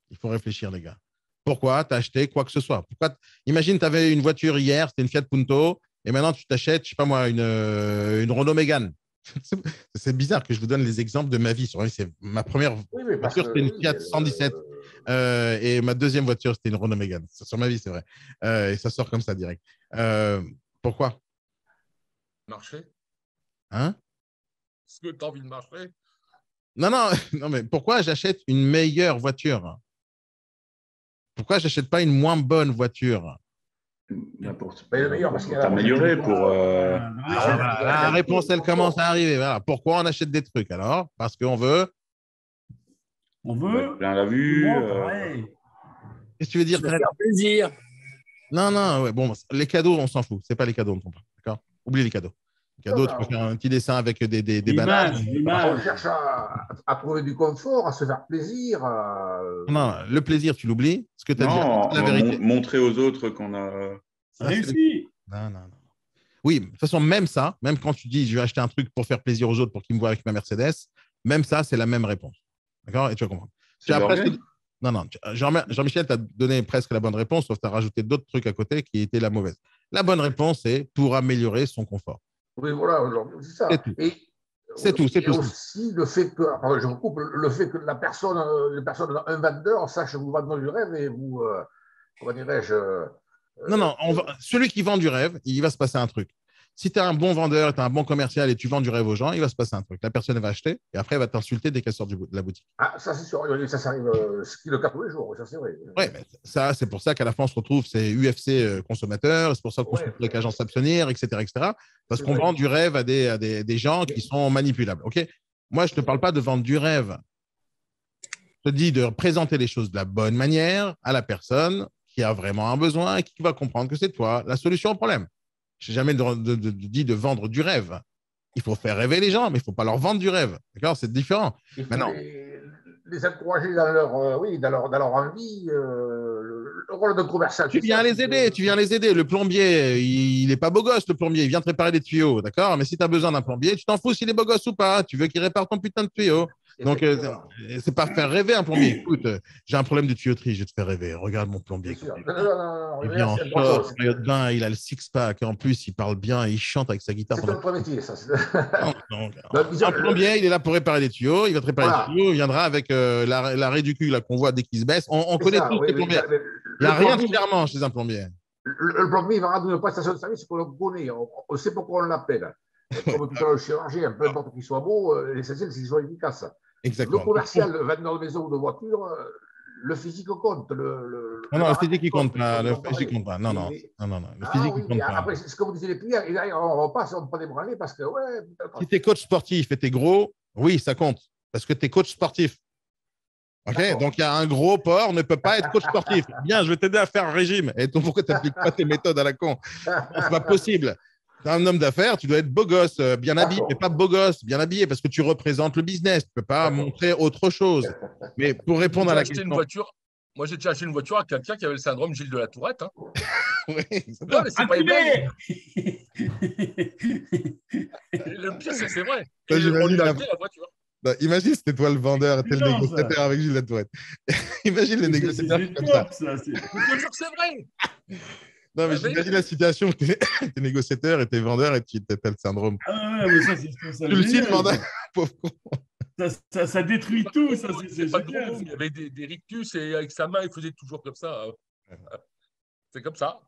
Il faut réfléchir, les gars. Pourquoi tu as acheté quoi que ce soit? Imagine, tu avais une voiture hier, c'était une Fiat Punto, et maintenant tu t'achètes, je ne sais pas moi, une Renault Mégane. C'est bizarre que je vous donne les exemples de ma vie. C'est ma première voiture, c'était une Fiat 117. Et ma deuxième voiture, c'était une Renault Mégane. Sur ma vie, c'est vrai. Et ça sort comme ça direct. Pourquoi? Marcher? Hein? Est-ce que tu as envie de marcher? Non, non, mais pourquoi j'achète une meilleure voiture? Pourquoi je n'achète pas une moins bonne voiture? Pour t'améliorer, la réponse, elle commence à arriver. Voilà. Pourquoi on achète des trucs alors? Parce qu'on veut. On veut. Plein la vue. Qu'est-ce que tu veux dire? Faire plaisir. Non, ouais, bon, les cadeaux, on s'en fout. C'est pas les cadeaux, on ne pas. D'accord? Oublie les cadeaux. Les cadeaux, tu peux faire un petit dessin avec des bananes. On cherche à trouver du confort, à se faire plaisir. Non, le plaisir, tu l'oublies. Ce que tu as dit, la vérité. Montrer aux autres qu'on a réussi. Non. Oui, de toute façon, même ça, même quand tu dis je vais acheter un truc pour faire plaisir aux autres, pour qu'ils me voient avec ma Mercedes, même ça, c'est la même réponse. D'accord? Et tu vas comprendre. Non, Jean-Michel t'a donné presque la bonne réponse, sauf que tu as rajouté d'autres trucs à côté qui étaient la mauvaise. La bonne réponse, c'est pour améliorer son confort. Oui, voilà, aujourd'hui, c'est ça. C'est tout. Et aussi le fait que, je recoupe, le fait que un vendeur sache vous vendre du rêve et vous, comment dirais-je. Non, celui qui vend du rêve, il va se passer un truc. Si tu es un bon vendeur, tu es un bon commercial et tu vends du rêve aux gens, il va se passer un truc. La personne va acheter et après, elle va t'insulter dès qu'elle sort de la boutique. Ah, ça, c'est sûr. Ça arrive, ce qui est le cas tous les jours. Ça, c'est vrai. Oui, mais ça, c'est pour ça qu'à la fin, on se retrouve, c'est UFC consommateurs, c'est pour ça qu'on se retrouve avec Agence s'abstenir, etc. Parce qu'on vend du rêve à des gens qui sont manipulables. OK? Moi, je ne te parle pas de vendre du rêve. Je te dis de présenter les choses de la bonne manière à la personne qui a vraiment un besoin et qui va comprendre que c'est toi la solution au problème. Je n'ai jamais dit de vendre du rêve. Il faut faire rêver les gens, mais il ne faut pas leur vendre du rêve. D'accord? C'est différent. Maintenant, les encourager dans leur envie, le rôle de commercial. Tu viens les aider. Le plombier, il n'est pas beau gosse, le plombier. Il vient te réparer des tuyaux, d'accord? Mais si tu as besoin d'un plombier, tu t'en fous s'il est beau gosse ou pas. Tu veux qu'il répare ton putain de tuyau. Donc, c'est pas faire rêver un plombier. Écoute, j'ai un problème de tuyauterie, je vais te faire rêver. Regarde mon plombier. Il vient en short, période bain, il a le six-pack. En plus, il parle bien et il chante avec sa guitare. C'est notre métier, ça. Un plombier, il est là pour réparer les tuyaux. Il va te réparer les tuyaux. Il viendra avec l'arrêt du cul qu'on voit dès qu'il se baisse. On connaît tous les plombiers. Il n'y a rien de clairement chez un plombier. Le plombier va rendre une prestation de service qu'on connaît. On sait pourquoi on l'appelle. Comme tout à l'heure, le chirurgien, peu importe qu'il soit beau, l'essentiel, c'est qu'il soit efficace. Exactement. Le commercial, le vendeur de maison ou de voiture, le physique compte. Non, le physique, il compte pas. Le physique, compte pas. Non. Le physique, il compte pas. Après, c'est ce que vous disiez les clients. On repasse, on prend des branlées parce que, ouais. Si tu es coach sportif et tu es gros, oui, ça compte. Parce que tu es coach sportif. OK? Donc, il y a un gros porc ne peut pas être coach sportif. Bien, je vais t'aider à faire un régime. Et donc, pourquoi tu n'appliques pas tes méthodes à la con? C'est pas possible. Tu es un homme d'affaires, tu dois être beau gosse, bien habillé, mais pas beau gosse, bien habillé, parce que tu représentes le business. Tu ne peux pas montrer autre chose. Mais pour répondre à la question… Moi, j'ai déjà acheté une voiture à quelqu'un qui avait le syndrome Gilles de la Tourette. Hein. Oui, non, mais c'est pas une blague. Le pire, c'est vrai. Et on lui a acheté la voiture. Non, imagine, c'était toi le vendeur, t'es le négociateur avec Gilles Latourette. Imagine les négociateurs comme ça. C'est vrai. Non, mais j'imagine la situation où t'es négociateur et t'es vendeur et tu as le syndrome. Ah ouais, mais ça, c'est tu le signes, mandat, pauvre con. Ça détruit tout. Ça, c'est pas gros, il y avait des rictus et avec sa main, il faisait toujours comme ça. C'est comme ça.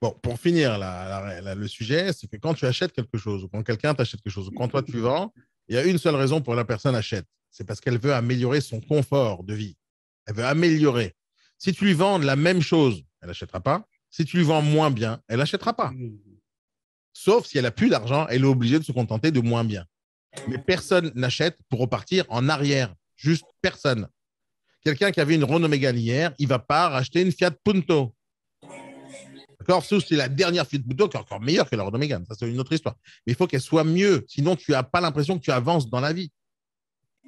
Bon, pour finir le sujet, c'est que quand tu achètes quelque chose ou quand quelqu'un t'achète quelque chose ou quand toi tu vends, il y a une seule raison pour la personne achète. C'est parce qu'elle veut améliorer son confort de vie. Elle veut améliorer. Si tu lui vends la même chose, elle n'achètera pas. Si tu lui vends moins bien, elle n'achètera pas. Sauf si elle n'a plus d'argent, elle est obligée de se contenter de moins bien. Mais personne n'achète pour repartir en arrière. Juste personne. Quelqu'un qui avait une Renault Mégane hier, il ne va pas racheter une Fiat Punto. D'accord ? Sauf si c'est la dernière Fiat Punto qui est encore meilleure que la Renault Mégane. Ça, c'est une autre histoire. Mais il faut qu'elle soit mieux. Sinon, tu n'as pas l'impression que tu avances dans la vie.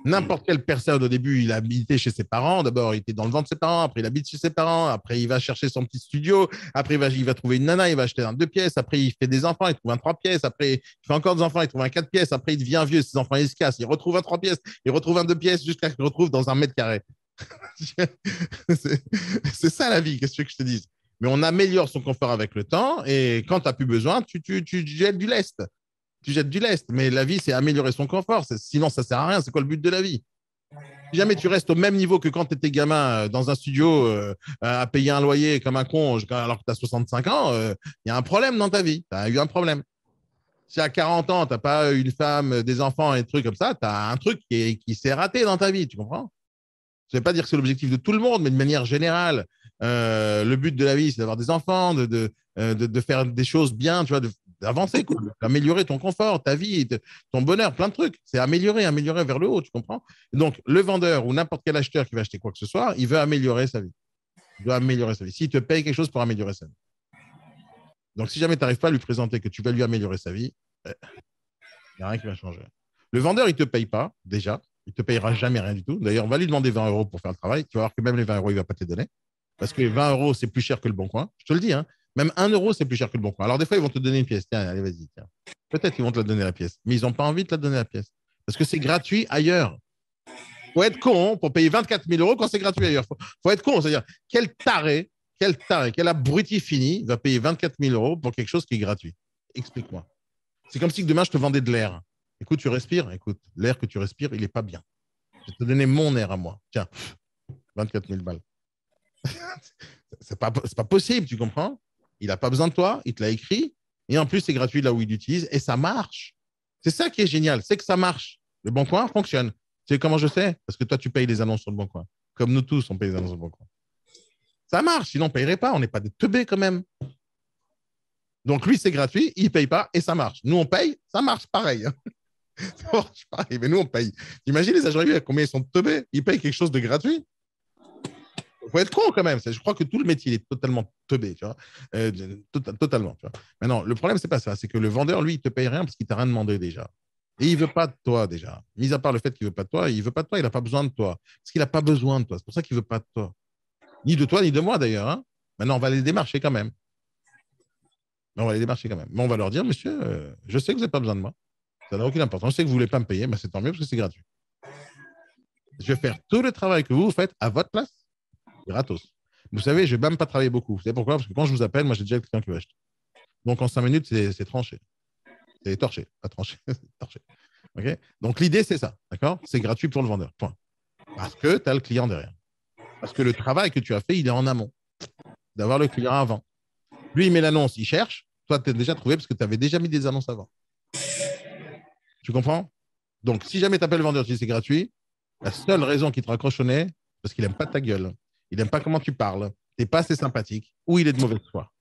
N'importe quelle personne, au début, il a habité chez ses parents. D'abord, il était dans le ventre de ses parents. Après, il habite chez ses parents. Après, il va chercher son petit studio. Après, il va trouver une nana. Il va acheter un 2 pièces. Après, il fait des enfants. Il trouve un 3 pièces. Après, il fait encore des enfants. Il trouve un 4 pièces. Après, il devient vieux. Ses enfants, ils se cassent. Il retrouve un 3 pièces. Il retrouve un 2 pièces jusqu'à ce qu'il retrouve dans un mètre carré. C'est ça la vie. Qu'est-ce que tu veux que je te dise? Mais on améliore son confort avec le temps. Et quand tu n'as plus besoin, tu jettes du lest. Tu jettes du lest. Mais la vie, c'est améliorer son confort. Sinon, ça ne sert à rien. C'est quoi le but de la vie? Si jamais tu restes au même niveau que quand tu étais gamin dans un studio à payer un loyer comme un con alors que tu as 65 ans, il y a un problème dans ta vie. Tu as eu un problème. Si à 40 ans, tu n'as pas une femme, des enfants et des trucs comme ça, tu as un truc qui s'est raté dans ta vie. Tu comprends? Je ne vais pas dire que c'est l'objectif de tout le monde, mais de manière générale, le but de la vie, c'est d'avoir des enfants, de faire des choses bien, tu vois, d'avancer, d'améliorer ton confort, ta vie, ton bonheur, plein de trucs. C'est améliorer vers le haut, tu comprends? Et donc, le vendeur ou n'importe quel acheteur qui va acheter quoi que ce soit, il veut améliorer sa vie. Il doit améliorer sa vie. S'il te paye quelque chose pour améliorer sa vie. Donc, si jamais tu n'arrives pas à lui présenter que tu vas lui améliorer sa vie, il n'y a rien qui va changer. Le vendeur, il ne te paye pas, déjà. Il ne te payera jamais rien du tout. D'ailleurs, on va lui demander 20 € pour faire le travail. Tu vas voir que même les 20 €, il ne va pas te les donner. Parce que les 20 €, c'est plus cher que le Bon Coin. Je te le dis, hein. Même 1 €, c'est plus cher que le Bon Coin. Alors, des fois, ils vont te donner une pièce. Tiens, allez, vas-y. Tiens. Peut-être qu'ils vont te la donner la pièce. Mais ils n'ont pas envie de te la donner la pièce. Parce que c'est gratuit ailleurs. Il faut être con pour payer 24 000 € quand c'est gratuit ailleurs. Il faut être con. C'est-à-dire, quel taré, quel abruti fini va payer 24 000 € pour quelque chose qui est gratuit? Explique-moi. C'est comme si demain, je te vendais de l'air. Écoute, tu respires. Écoute, l'air que tu respires, il n'est pas bien. Je vais te donner mon air à moi. Tiens, 24 000 balles. C'est pas possible, tu comprends? Il n'a pas besoin de toi, il te l'a écrit. Et en plus, c'est gratuit là où il l'utilise et ça marche. C'est ça qui est génial, c'est que ça marche. Le Bon Coin fonctionne. Tu sais comment je sais? Parce que toi, tu payes les annonces sur le Bon Coin. Comme nous tous, on paye les annonces sur le Bon Coin. Ça marche, sinon on ne payerait pas. On n'est pas des teubés quand même. Donc lui, c'est gratuit, il ne paye pas et ça marche. Nous, on paye, ça marche pareil. Ça marche pareil, mais nous, on paye. Imagine les agents immobiliers, combien ils sont teubés? Ils payent quelque chose de gratuit. Il faut être con quand même. Je crois que tout le métier est totalement teubé. Tu vois totalement. Tu vois. Maintenant, le problème, ce n'est pas ça. C'est que le vendeur, lui, il ne te paye rien parce qu'il ne t'a rien demandé déjà. Et il ne veut pas de toi déjà. Mis à part le fait qu'il ne veut pas de toi, il ne veut pas de toi, il n'a pas besoin de toi. Parce qu'il n'a pas besoin de toi. C'est pour ça qu'il ne veut pas de toi. Ni de toi, ni de moi d'ailleurs. Hein. Maintenant, on va les démarcher quand même. Mais on va leur dire, monsieur, je sais que vous n'avez pas besoin de moi. Ça n'a aucune importance. Je sais que vous ne voulez pas me payer, mais c'est tant mieux parce que c'est gratuit. Je vais faire tout le travail que vous faites à votre place. Gratos. Vous savez, je ne vais même pas travailler beaucoup. Vous savez pourquoi? Parce que quand je vous appelle, moi, j'ai déjà le client qui va acheter. Donc, en 5 minutes, c'est tranché. C'est torché. Pas tranché. C'est torché. Okay. Donc, l'idée, c'est ça. D'accord? C'est gratuit pour le vendeur. Point. Parce que tu as le client derrière. Parce que le travail que tu as fait, il est en amont. d'avoir le client avant. Lui, il met l'annonce, il cherche. Toi, tu as déjà trouvé parce que tu avais déjà mis des annonces avant. Tu comprends? Donc, si jamais tu appelles le vendeur, tu dis c'est gratuit, la seule raison qu'il te raccroche au nez, parce qu'il n'aime pas ta gueule, il n'aime pas comment tu parles, tu n'es pas assez sympathique, ou il est de mauvaise foi.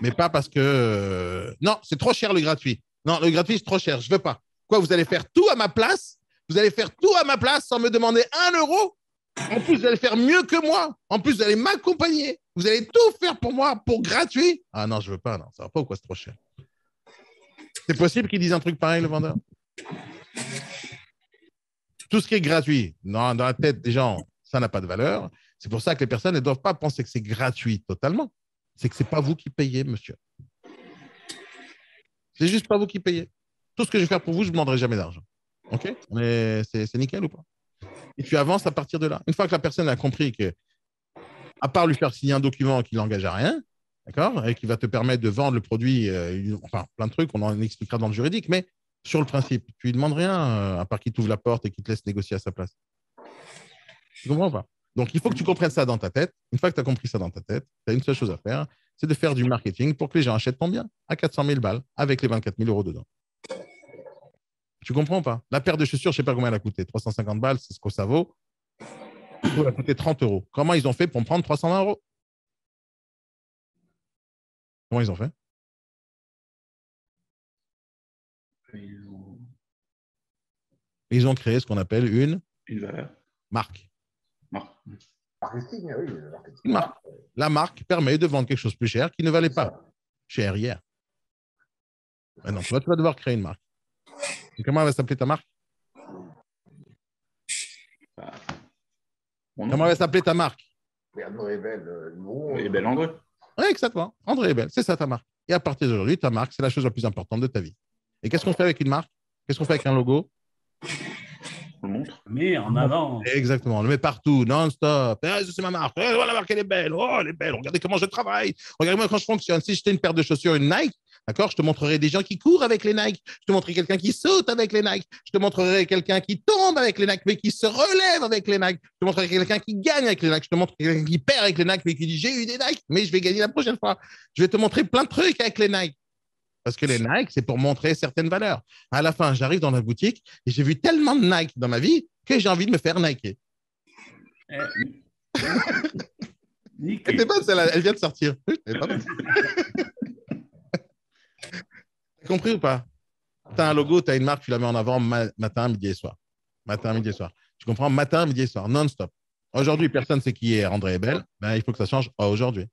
Mais pas parce que non, c'est trop cher le gratuit. Non, le gratuit, c'est trop cher, je ne veux pas. Quoi, vous allez faire tout à ma place? Vous allez faire tout à ma place sans me demander 1 euro? En plus, vous allez faire mieux que moi. En plus, vous allez m'accompagner. Vous allez tout faire pour moi, pour gratuit. Ah non, je ne veux pas, non, ça ne va pas ou quoi, c'est trop cher. C'est possible qu'ils disent un truc pareil, le vendeur? Tout ce qui est gratuit, dans la tête des gens, ça n'a pas de valeur. C'est pour ça que les personnes ne doivent pas penser que c'est gratuit totalement. C'est que ce n'est pas vous qui payez, monsieur. C'est juste pas vous qui payez. Tout ce que je vais faire pour vous, je ne demanderai jamais d'argent. OK? Mais c'est nickel ou pas? Et tu avances à partir de là. Une fois que la personne a compris que, à part lui faire signer un document qui ne l'engage à rien, d'accord, et qui va te permettre de vendre le produit, enfin, plein de trucs, on en expliquera dans le juridique, mais sur le principe, tu lui demandes rien, à part qu'il t'ouvre la porte et qu'il te laisse négocier à sa place. Tu comprends pas? Donc, il faut que tu comprennes ça dans ta tête. Une fois que tu as compris ça dans ta tête, tu as une seule chose à faire, c'est de faire du marketing pour que les gens achètent ton bien à 400 000 balles avec les 24 000 euros dedans. Tu comprends pas? La paire de chaussures, je ne sais pas combien elle a coûté. 350 balles, c'est ce que ça vaut. Elle a coûté 30 euros. Comment ils ont fait pour me prendre 320 euros? Comment ils ont fait? Ils ont créé ce qu'on appelle une marque. Marketing, oui. Une marque. La marque permet de vendre quelque chose plus cher qui ne valait pas cher hier. Maintenant, toi, tu vas devoir créer une marque. Et comment elle va s'appeler ta marque? Comment elle va s'appeler ta marque? André Ebel, Ebel André. Oui, exactement. André Ebel, c'est ça ta marque. Et à partir d'aujourd'hui, ta marque, c'est la chose la plus importante de ta vie. Et qu'est-ce qu'on fait avec une marque? Qu'est-ce qu'on fait avec un logo? On le montre. Mais en avant. Exactement, on le met partout, non-stop. C'est ma marque. Oh, la marque, elle est belle. Oh, elle est belle. Regardez comment je travaille. Regardez-moi quand je fonctionne. Si j'étais une paire de chaussures, une Nike, d'accord, je te montrerai des gens qui courent avec les Nike. Je te montrerai quelqu'un qui saute avec les Nike. Je te montrerai quelqu'un qui tombe avec les Nike, mais qui se relève avec les Nike. Je te montrerai quelqu'un qui gagne avec les Nike. Je te montrerai quelqu'un qui perd avec les Nike, mais qui dit j'ai eu des Nike, mais je vais gagner la prochaine fois. Je vais te montrer plein de trucs avec les Nike. Parce que les Nike, c'est pour montrer certaines valeurs. À la fin, j'arrive dans la boutique et j'ai vu tellement de Nike dans ma vie que j'ai envie de me faire Nike. Nickel. C'est pas celle-là, elle vient de sortir. T'as compris ou pas? Tu as un logo, tu as une marque, tu la mets en avant matin, midi et soir. Matin, midi et soir. Tu comprends? Matin, midi et soir, non-stop. Aujourd'hui, personne ne sait qui est André Ebel. Ben, il faut que ça change aujourd'hui.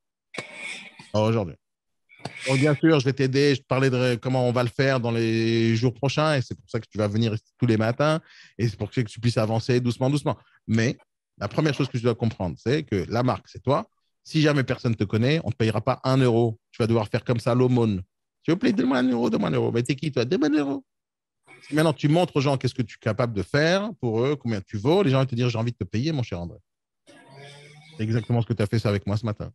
Aujourd'hui. Donc, bien sûr, je vais t'aider, je te parlais de comment on va le faire dans les jours prochains et c'est pour ça que tu vas venir tous les matins et c'est pour que tu puisses avancer doucement, doucement. Mais la première chose que tu dois comprendre, c'est que la marque, c'est toi. Si jamais personne ne te connaît, on ne te payera pas 1 euro. Tu vas devoir faire comme ça l'aumône. S'il vous plaît, donne-moi 1 euro, donne-moi 1 euro. Mais t'es qui, toi? Donne-moi 1 euro. Si maintenant, tu montres aux gens qu'est-ce que tu es capable de faire pour eux, combien tu vaux, les gens vont te dire j'ai envie de te payer, mon cher André. C'est exactement ce que tu as fait ça avec moi ce matin.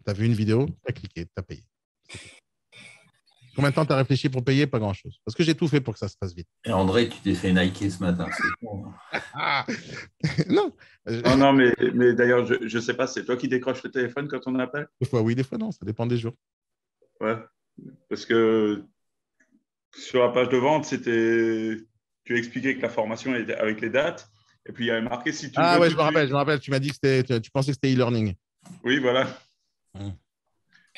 Tu as vu une vidéo, tu as cliqué, tu as payé. Combien de temps tu as réfléchi pour payer? Pas grand-chose. Parce que j'ai tout fait pour que ça se passe vite. Et André, tu t'es fait Nike ce matin. Non. Non, mais d'ailleurs, je ne sais pas, c'est toi qui décroches le téléphone quand on appelle? Des fois oui, des fois non, ça dépend des jours. Ouais, parce que sur la page de vente, tu expliquais que la formation était avec les dates, et puis il y avait marqué si tu Ah veux ouais, tout je me de suite. rappelle, tu m'as dit que tu pensais que c'était e-learning. Oui, voilà.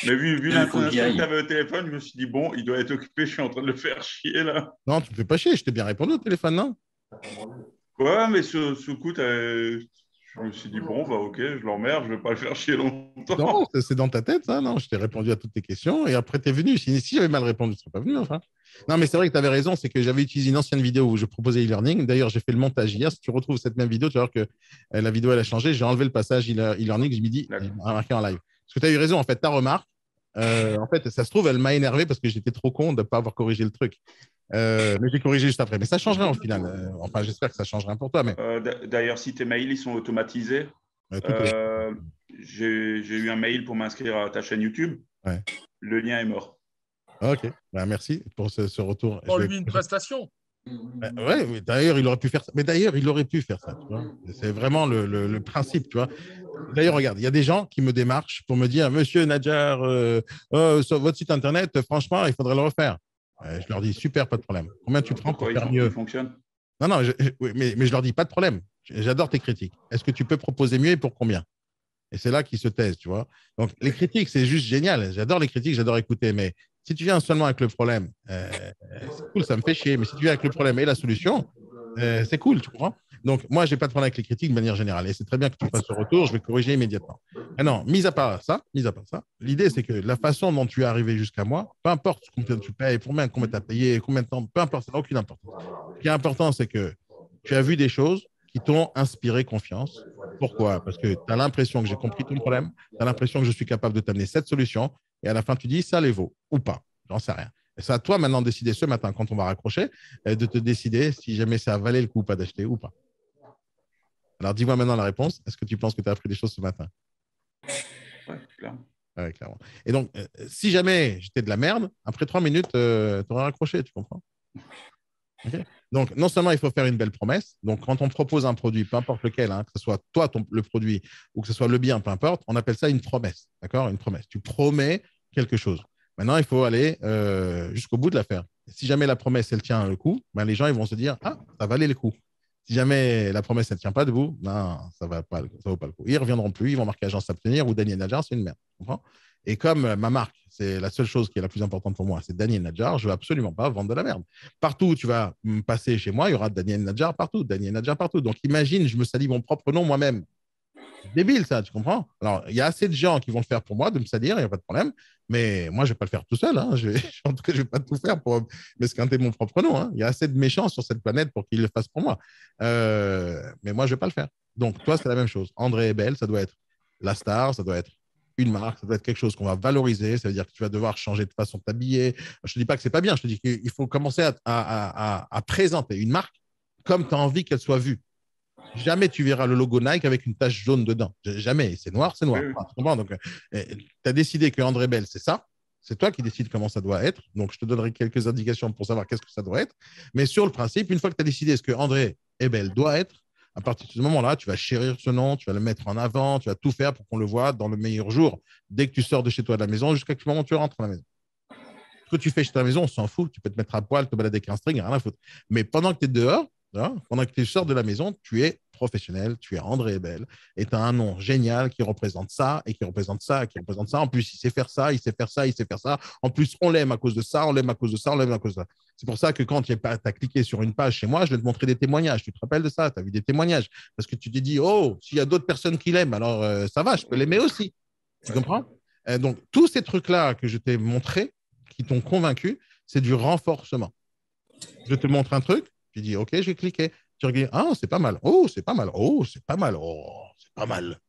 Mais vu Il faut l'intonation qu'il y aille. que tu avais au téléphone, je me suis dit, bon, il doit être occupé, je suis en train de le faire chier là. Non, tu me fais pas chier, je t'ai bien répondu au téléphone, non? Ouais, mais sur le coup, je me suis dit, bon, bah ok, je l'emmerde, je ne vais pas le faire chier longtemps. Non, c'est dans ta tête, ça. Non, je t'ai répondu à toutes tes questions et après, tu es venu. Si j'avais mal répondu, tu ne serais pas venu, enfin. Non, mais c'est vrai que tu avais raison, c'est que j'avais utilisé une ancienne vidéo où je proposais e-learning. D'ailleurs, j'ai fait le montage hier. Si tu retrouves cette même vidéo, tu vas voir que la vidéo, elle a changé. J'ai enlevé le passage e-learning, je me dis, marqué en live. Parce que tu as eu raison, en fait, ta remarque, en fait, ça se trouve, elle m'a énervé parce que j'étais trop con de ne pas avoir corrigé le truc. Mais j'ai corrigé juste après. Mais ça changerait au final. Enfin, j'espère que ça changera pour toi. Mais D'ailleurs, si tes mails ils sont automatisés, j'ai eu un mail pour m'inscrire à ta chaîne YouTube. Ouais. Le lien est mort. Ok, bah, merci pour ce retour. Prends-lui une prestation. Ouais, mais d'ailleurs, il aurait pu faire ça. Mais d'ailleurs, il aurait pu faire ça. Tu vois. C'est vraiment le principe, tu vois. D'ailleurs, regarde, il y a des gens qui me démarchent pour me dire, Monsieur Nadjar, sur votre site internet, franchement, il faudrait le refaire. Je leur dis, super, pas de problème. Combien tu prends pour Pourquoi faire il mieux? fonctionne? Non, non, oui, mais je leur dis, pas de problème. J'adore tes critiques. Est-ce que tu peux proposer mieux et pour combien? Et c'est là qu'ils se taisent, tu vois. Donc, les critiques, c'est juste génial. J'adore les critiques, j'adore écouter. Mais si tu viens seulement avec le problème, c'est cool, ça me fait chier. Mais si tu viens avec le problème et la solution, c'est cool, tu comprends? Donc, moi, je n'ai pas de problème avec les critiques de manière générale. Et c'est très bien que tu fasses ce retour, je vais corriger immédiatement. Maintenant, mis à part ça, l'idée, c'est que la façon dont tu es arrivé jusqu'à moi, peu importe combien tu payes, combien tu as payé, combien de temps, peu importe, ça n'a aucune importance. Ce qui est important, c'est que tu as vu des choses qui t'ont inspiré confiance. Pourquoi? Parce que tu as l'impression que j'ai compris ton problème, tu as l'impression que je suis capable de t'amener cette solution, et à la fin, tu dis, ça les vaut ou pas. J'en sais rien. Et c'est à toi maintenant de décider ce matin, quand on va raccrocher, de te décider si jamais ça valait le coup ou pas d'acheter ou pas. Alors, dis-moi maintenant la réponse. Est-ce que tu penses que tu as appris des choses ce matin? Ouais, clairement. Ouais, clairement. Et donc, si jamais j'étais de la merde, après 3 minutes, tu aurais raccroché, tu comprends? Okay. Donc, non seulement il faut faire une belle promesse, donc quand on propose un produit, peu importe lequel, hein, que ce soit toi le produit ou que ce soit le bien, peu importe, on appelle ça une promesse. D'accord? Une promesse. Tu promets quelque chose. Maintenant, il faut aller jusqu'au bout de l'affaire. Si jamais la promesse, elle tient le coup, ben, les gens ils vont se dire, ah, ça valait le coup. Si jamais la promesse, elle ne tient pas debout, non, ça ne vaut pas le coup. Ils ne reviendront plus, ils vont marquer agence s'abstenir ou Daniel Nadjar, c'est une merde. Tu comprends? Et comme ma marque, c'est la seule chose qui est la plus importante pour moi, c'est Daniel Nadjar, je ne veux absolument pas vendre de la merde. Partout où tu vas passer chez moi, il y aura Daniel Nadjar partout, Daniel Nadjar partout. Donc imagine, je me salis mon propre nom moi-même. C'est débile ça, tu comprends? Alors, il y a assez de gens qui vont le faire pour moi, de me salir, il n'y a pas de problème. Mais moi, je ne vais pas le faire tout seul. Hein. En tout cas, je ne vais pas tout faire pour m'esquinter mon propre nom. Hein. Il y a assez de méchants sur cette planète pour qu'ils le fassent pour moi. Mais moi, je ne vais pas le faire. Donc, toi, c'est la même chose. André Ebel, ça doit être la star, ça doit être une marque, ça doit être quelque chose qu'on va valoriser. Ça veut dire que tu vas devoir changer de façon de t'habiller. Je ne te dis pas que ce n'est pas bien. Je te dis qu'il faut commencer à présenter une marque comme tu as envie qu'elle soit vue. Jamais tu verras le logo Nike avec une tache jaune dedans. Jamais. C'est noir, c'est noir. Oui, oui. Tu comprends? Donc, tu as décidé que André Bell, c'est ça. C'est toi qui décides comment ça doit être. Donc, je te donnerai quelques indications pour savoir qu'est-ce que ça doit être. Mais sur le principe, une fois que tu as décidé ce que André Ebel doit être, à partir de ce moment-là, tu vas chérir ce nom, tu vas le mettre en avant, tu vas tout faire pour qu'on le voit dans le meilleur jour, dès que tu sors de chez toi de la maison, jusqu'à ce moment où tu rentres à la maison. Ce que tu fais chez ta maison, on s'en fout. Tu peux te mettre à poil, te balader avec un string, rien à foutre. Mais pendant que tu es dehors, pendant que tu sors de la maison, tu es professionnel, tu es André Ebel, et tu as un nom génial qui représente ça, et qui représente ça, et qui représente ça. En plus, il sait faire ça, il sait faire ça, il sait faire ça. En plus, on l'aime à cause de ça, on l'aime à cause de ça, on l'aime à cause de ça. C'est pour ça que quand tu as cliqué sur une page chez moi, je vais te montrer des témoignages. Tu te rappelles de ça? Tu as vu des témoignages. Parce que tu t'es dit, oh, s'il y a d'autres personnes qui l'aiment, alors ça va, je peux l'aimer aussi. Tu comprends? Donc, tous ces trucs-là que je t'ai montrés, qui t'ont convaincu, c'est du renforcement. Je te montre un truc, tu dis, OK, je vais cliquer. Tu regardes, ah, c'est pas mal. Oh, c'est pas mal. Oh, c'est pas mal. Oh, c'est pas mal.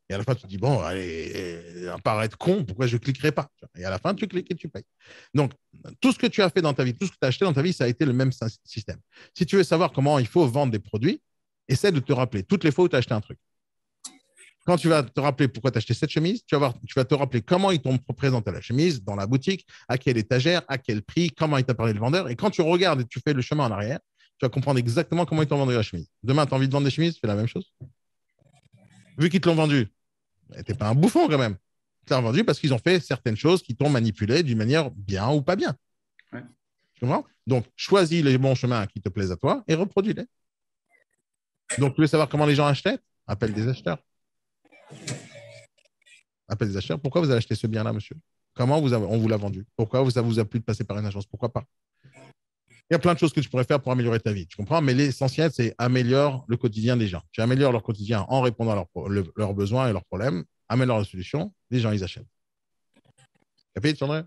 Et à la fin, tu te dis, bon, allez, à part être con, pourquoi je ne cliquerai pas? Et à la fin, tu cliques et tu payes. Donc, tout ce que tu as fait dans ta vie, tout ce que tu as acheté dans ta vie, ça a été le même système. Si tu veux savoir comment il faut vendre des produits, essaie de te rappeler toutes les fois où tu as acheté un truc. Quand tu vas te rappeler pourquoi tu as acheté cette chemise, tu vas te rappeler comment ils t'ont présenté la chemise dans la boutique, à quelle étagère, à quel prix, comment il t'a parlé le vendeur. Et quand tu regardes et tu fais le chemin en arrière, tu vas comprendre exactement comment ils t'ont vendu la chemise. Demain, tu as envie de vendre des chemises, fais la même chose. Vu qu'ils te l'ont vendu, tu n'es pas un bouffon quand même. Tu l'as vendu parce qu'ils ont fait certaines choses qui t'ont manipulé d'une manière bien ou pas bien. Ouais. Tu comprends? Donc, choisis les bons chemins qui te plaisent à toi et reproduis-les. Donc, tu veux savoir comment les gens achetaient? Appelle des acheteurs. Appelle des acheteurs. Pourquoi vous avez acheté ce bien-là, monsieur? Comment on vous l'a vendu? Pourquoi ça vous a plu de passer par une agence? Pourquoi pas? Il y a plein de choses que tu pourrais faire pour améliorer ta vie. Tu comprends? Mais l'essentiel, c'est améliorer le quotidien des gens. Tu améliores leur quotidien en répondant à leurs besoins et leurs problèmes. Améliore la solution. Les gens, ils achètent. Capite, André?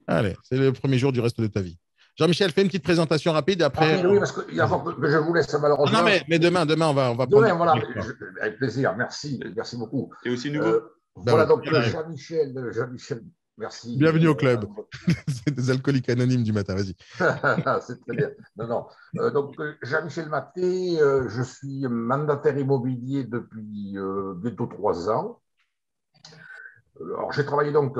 Allez, c'est le premier jour du reste de ta vie. Jean-Michel, fais une petite présentation rapide. Après, oui, parce que je vous laisse malheureusement. Non, mais demain, on va prendre. Demain, voilà, avec plaisir. Merci beaucoup. Et aussi nouveau. Voilà, donc Jean-Michel, merci. Bienvenue au club. C'est des alcooliques anonymes du matin, vas-y. C'est très bien. Non. Donc, Jean-Michel Maté, je suis mandataire immobilier depuis bientôt 3 ans. Alors, j'ai travaillé donc,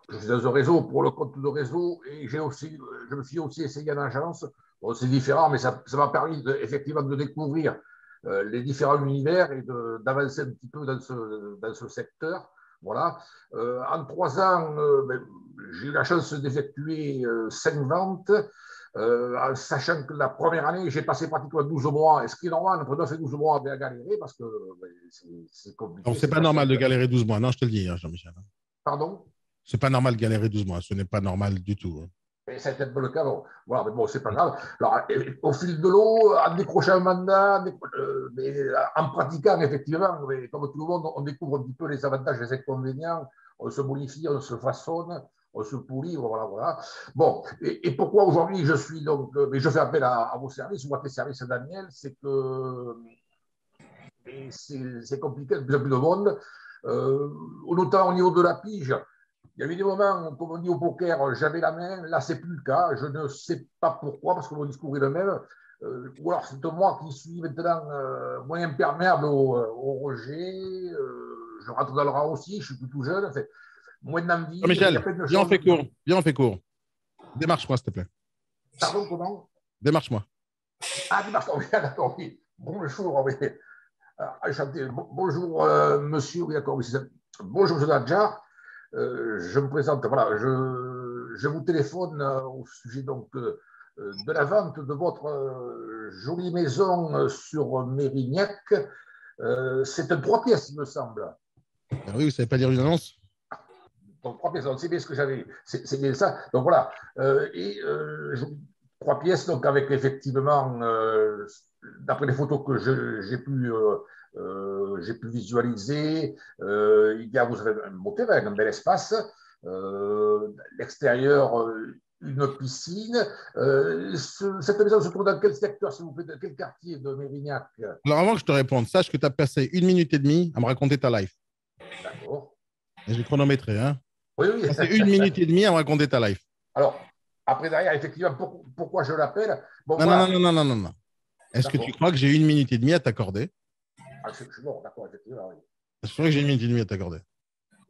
je suis dans un réseau pour le compte de réseau et je me suis aussi essayé en agence Bon, c'est différent, mais ça m'a permis effectivement de découvrir les différents univers et d'avancer un petit peu dans ce secteur. Voilà. En 3 ans, j'ai eu la chance d'effectuer 5 ventes, en sachant que la première année, j'ai passé pratiquement 12 mois, et ce qui est normal, entre 9 et 12 mois à galérer, parce que c'est compliqué. Donc, c'est pas normal de galérer 12 mois. Non, je te le dis, hein, Jean-Michel. Pardon? C'est pas normal de galérer 12 mois. Ce n'est pas normal du tout. Hein. Et ça a été un peu le cas. Bon, voilà, mais bon, c'est pas grave. Alors, au fil de l'eau, en décrochant un mandat, mais en pratiquant, effectivement, mais comme tout le monde, on découvre un petit peu les avantages et les inconvénients. On se bonifie, on se façonne, on se pourrit, voilà, voilà. Bon, et pourquoi aujourd'hui je suis donc, mais je fais appel à vos services, ou à tes services, Daniel, c'est que c'est compliqué de plus en plus de monde, notamment au niveau de la pige. Il y avait des moments, comme on dit au poker, j'avais la main, là, c'est plus le cas. Je ne sais pas pourquoi, parce que mon discours est le même. Ou alors, c'est moi qui suis maintenant moins imperméable au rejet. Je rentre dans le rang aussi, je suis plus tout jeune. Enfin, moins d'envie. Michel, viens, on fait court. Viens, on fait court. Démarche-moi, s'il te plaît. Pardon, comment? Démarche-moi. Ah, démarche-moi, oui, d'accord, oui. Bonjour, oui. Enchanté. Bonjour, monsieur, oui, d'accord, oui, bonjour, monsieur Nadjar. Je me présente, voilà, je vous téléphone au sujet donc de la vente de votre jolie maison sur Mérignac. C'est un 3 pièces, il me semble. Ah oui, vous ne savez pas lire une annonce? Donc 3 pièces, c'est bien ce que j'avais, c'est bien ça. Donc voilà, 3 pièces, donc avec effectivement, d'après les photos que j'ai pu visualiser, vous avez un beau terrain, un bel espace, l'extérieur, une piscine. Cette maison se trouve dans quel secteur, s'il vous plaît, dans quel quartier de Mérignac? Alors, avant que je te réponde, sache que tu as passé 1 minute et demie à me raconter ta life. D'accord. Et j'ai chronométré, hein? Oui, oui. C'est 1 minute et demie à me raconter ta life. Alors, après, derrière, effectivement, pourquoi je l'appelle? Bon, non, voilà. non. Est-ce que tu crois que j'ai 1 minute et demie à t'accorder? Bon, d'accord, effectivement, oui. C'est vrai que j'ai 1 minute et demie à t'accorder.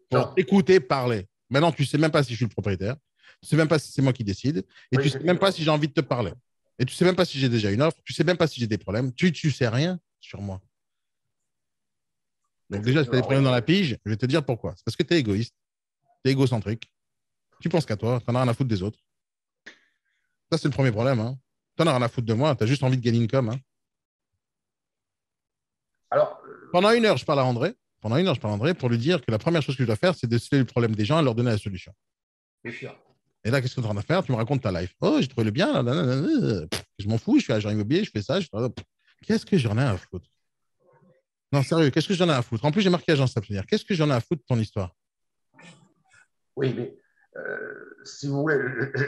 Pour écouter, parler. Maintenant, tu ne sais même pas si je suis le propriétaire. Tu ne sais même pas si c'est moi qui décide. Et tu ne sais même pas si j'ai envie de te parler. Et tu ne sais même pas si j'ai déjà une offre. Tu ne sais même pas si j'ai des problèmes. Tu ne sais rien sur moi. Donc déjà, si tu as des problèmes dans la pige, je vais te dire pourquoi. C'est parce que tu es égoïste. Tu es égocentrique. Tu penses qu'à toi. Tu n'en as rien à foutre des autres. Ça, c'est le premier problème. Hein. Tu n'en as rien à foutre de moi. Tu as juste envie de gagner une com. Hein. Alors, pendant 1 heure, je parle à André. Pour lui dire que la première chose que je dois faire, c'est de citer le problème des gens et leur donner la solution. bien sûr. Et là, qu'est-ce que tu es en train de faire? Tu me racontes ta life. Oh, j'ai trouvé le bien. Je m'en fous. Je suis agent immobilier. Je fais ça. Qu'est-ce que j'en ai à foutre? Non, sérieux. Qu'est-ce que j'en ai à foutre? En plus, j'ai marqué agence abstenir. Qu'est-ce que j'en ai à foutre de ton histoire? Oui, mais si vous voulez,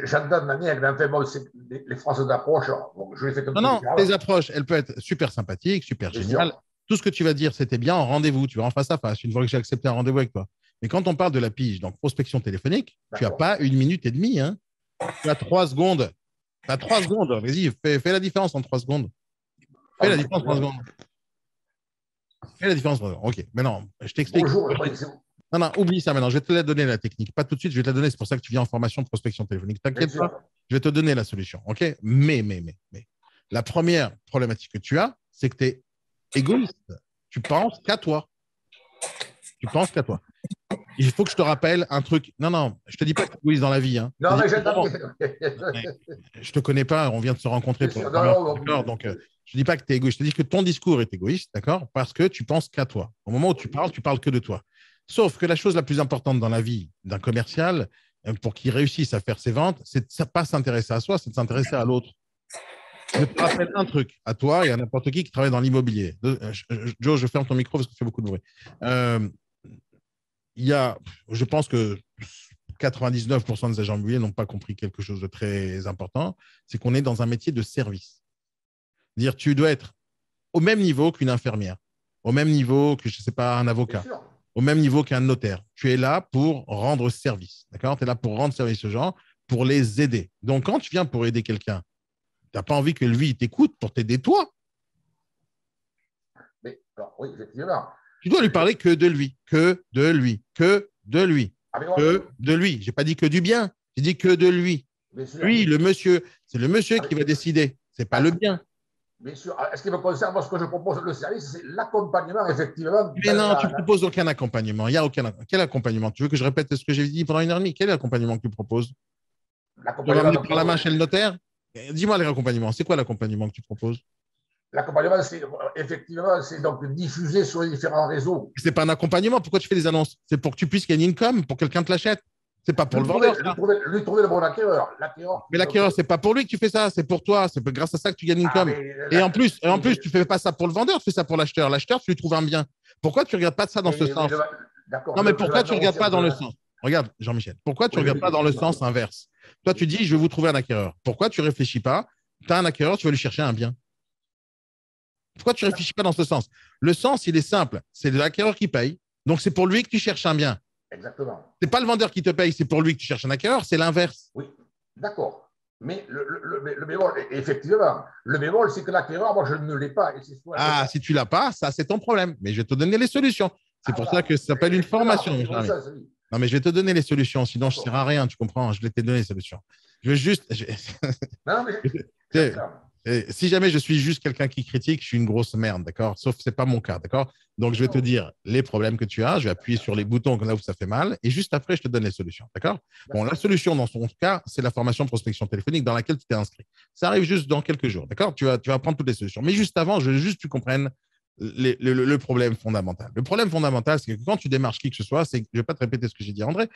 j'entends de manière, enfin, bon, les phrases d'approche. Bon, je les fais comme ça. Non, tes approches, elles peuvent être super sympathiques, super géniales. Tout ce que tu vas dire, c'était bien en rendez-vous. Tu vas en face à face, une fois que j'ai accepté un rendez-vous avec toi. Mais quand on parle de la pige, donc prospection téléphonique, tu n'as pas 1 minute et demie. Hein. Tu as 3 secondes. Tu as 3 secondes. Vas-y, fais la différence en 3 secondes. Fais la différence en 3 secondes. Fais la différence. OK. Mais non, je t'explique. Bonjour. Non, oublie ça maintenant. Je vais te la donner, la technique. Pas tout de suite, je vais te la donner. C'est pour ça que tu viens en formation de prospection téléphonique. T'inquiète pas, je vais te donner la solution. OK? Mais. La première problématique que tu as, c'est que tu es égoïste. Tu penses qu'à toi. Il faut que je te rappelle un truc. Non, je te dis pas que tu es égoïste dans la vie. Hein. Non, mais je te connais pas. On vient de se rencontrer. Donc, je ne dis pas que tu es égoïste. Je te dis que ton discours est égoïste, d'accord? Parce que tu penses qu'à toi. Au moment où tu parles que de toi. Sauf que la chose la plus importante dans la vie d'un commercial, pour qu'il réussisse à faire ses ventes, c'est de ne pas s'intéresser à soi, c'est de s'intéresser à l'autre. Je te rappelle un truc à toi et à n'importe qui travaille dans l'immobilier. Joe, je ferme ton micro parce que tu fais beaucoup de bruit. Je pense que 99% des agents immobiliers n'ont pas compris quelque chose de très important, c'est qu'on est dans un métier de service. C'est-à-dire, tu dois être au même niveau qu'une infirmière, au même niveau que, je ne sais pas, un avocat, au même niveau qu'un notaire. Tu es là pour rendre service. D'accord? Tu es là pour rendre service aux gens, pour les aider. Donc, quand tu viens pour aider quelqu'un, tu n'as pas envie que lui t'écoute pour t'aider toi. Mais, alors, oui, effectivement. Tu dois lui parler que de lui, que de lui, que de lui, que de lui. Je n'ai pas dit que du bien, j'ai dit que de lui. Lui, le monsieur, c'est le monsieur qui va décider. C'est pas le bien. Bien sûr. Est-ce qui me concerne, moi, ce que je propose, le service, c'est l'accompagnement, effectivement. Mais non, tu ne proposes aucun accompagnement. Il y a aucun. Quel accompagnement? Tu veux que je répète ce que j'ai dit pendant 1 heure et demie? Quel est l'accompagnement que tu proposes? Tu vas m'amener par la main chez le notaire? Dis-moi les accompagnements. C'est quoi l'accompagnement que tu proposes? L'accompagnement, c'est effectivement, c'est donc diffusé sur les différents réseaux. C'est pas un accompagnement. Pourquoi tu fais des annonces? C'est pour que tu puisses gagner une com, pour que quelqu'un te l'achète. C'est pas pour le vendeur. Lui trouver le bon acquéreur. Mais l'acquéreur, c'est pas pour lui que tu fais ça, c'est pour toi. C'est grâce à ça que tu gagnes une com. Et en plus, tu fais pas ça pour le vendeur, tu fais ça pour l'acheteur. L'acheteur, tu lui trouves un bien. Pourquoi tu regardes pas ça dans ce sens? Non, mais pourquoi tu regardes pas dans le sens? Regarde, Jean-Michel, pourquoi tu regardes pas dans le sens inverse? Toi, tu dis, je vais vous trouver un acquéreur. Pourquoi tu réfléchis pas? Tu as un acquéreur, tu vas lui chercher un bien. Pourquoi tu réfléchis pas dans ce sens? Le sens, il est simple. C'est l'acquéreur qui paye. Donc, c'est pour lui que tu cherches un bien. Exactement. Ce n'est pas le vendeur qui te paye, c'est pour lui que tu cherches un acquéreur, c'est l'inverse. Oui, d'accord. Mais le bémol, effectivement, le bémol, c'est que l'acquéreur, moi, je ne l'ai pas. Si tu ne l'as pas, ça, c'est ton problème. Mais je vais te donner les solutions. C'est pour ça que ça s'appelle une formation. Non, mais je vais te donner les solutions, sinon je ne sers à rien, tu comprends? Je vais te donner les solutions. Je veux juste. Non, mais. Si jamais je suis juste quelqu'un qui critique, je suis une grosse merde, d'accord? Sauf que ce n'est pas mon cas, d'accord? Donc, je vais te dire les problèmes que tu as, je vais appuyer sur les boutons là où ça fait mal, et juste après, je te donne les solutions, d'accord? Bon, la solution dans son cas, c'est la formation prospection téléphonique dans laquelle tu t'es inscrit. Ça arrive juste dans quelques jours, d'accord? Tu vas apprendre toutes les solutions. Mais juste avant, je veux juste que tu comprennes le problème fondamental. Le problème fondamental, c'est que quand tu démarches qui que ce soit, je ne vais pas te répéter ce que j'ai dit à André,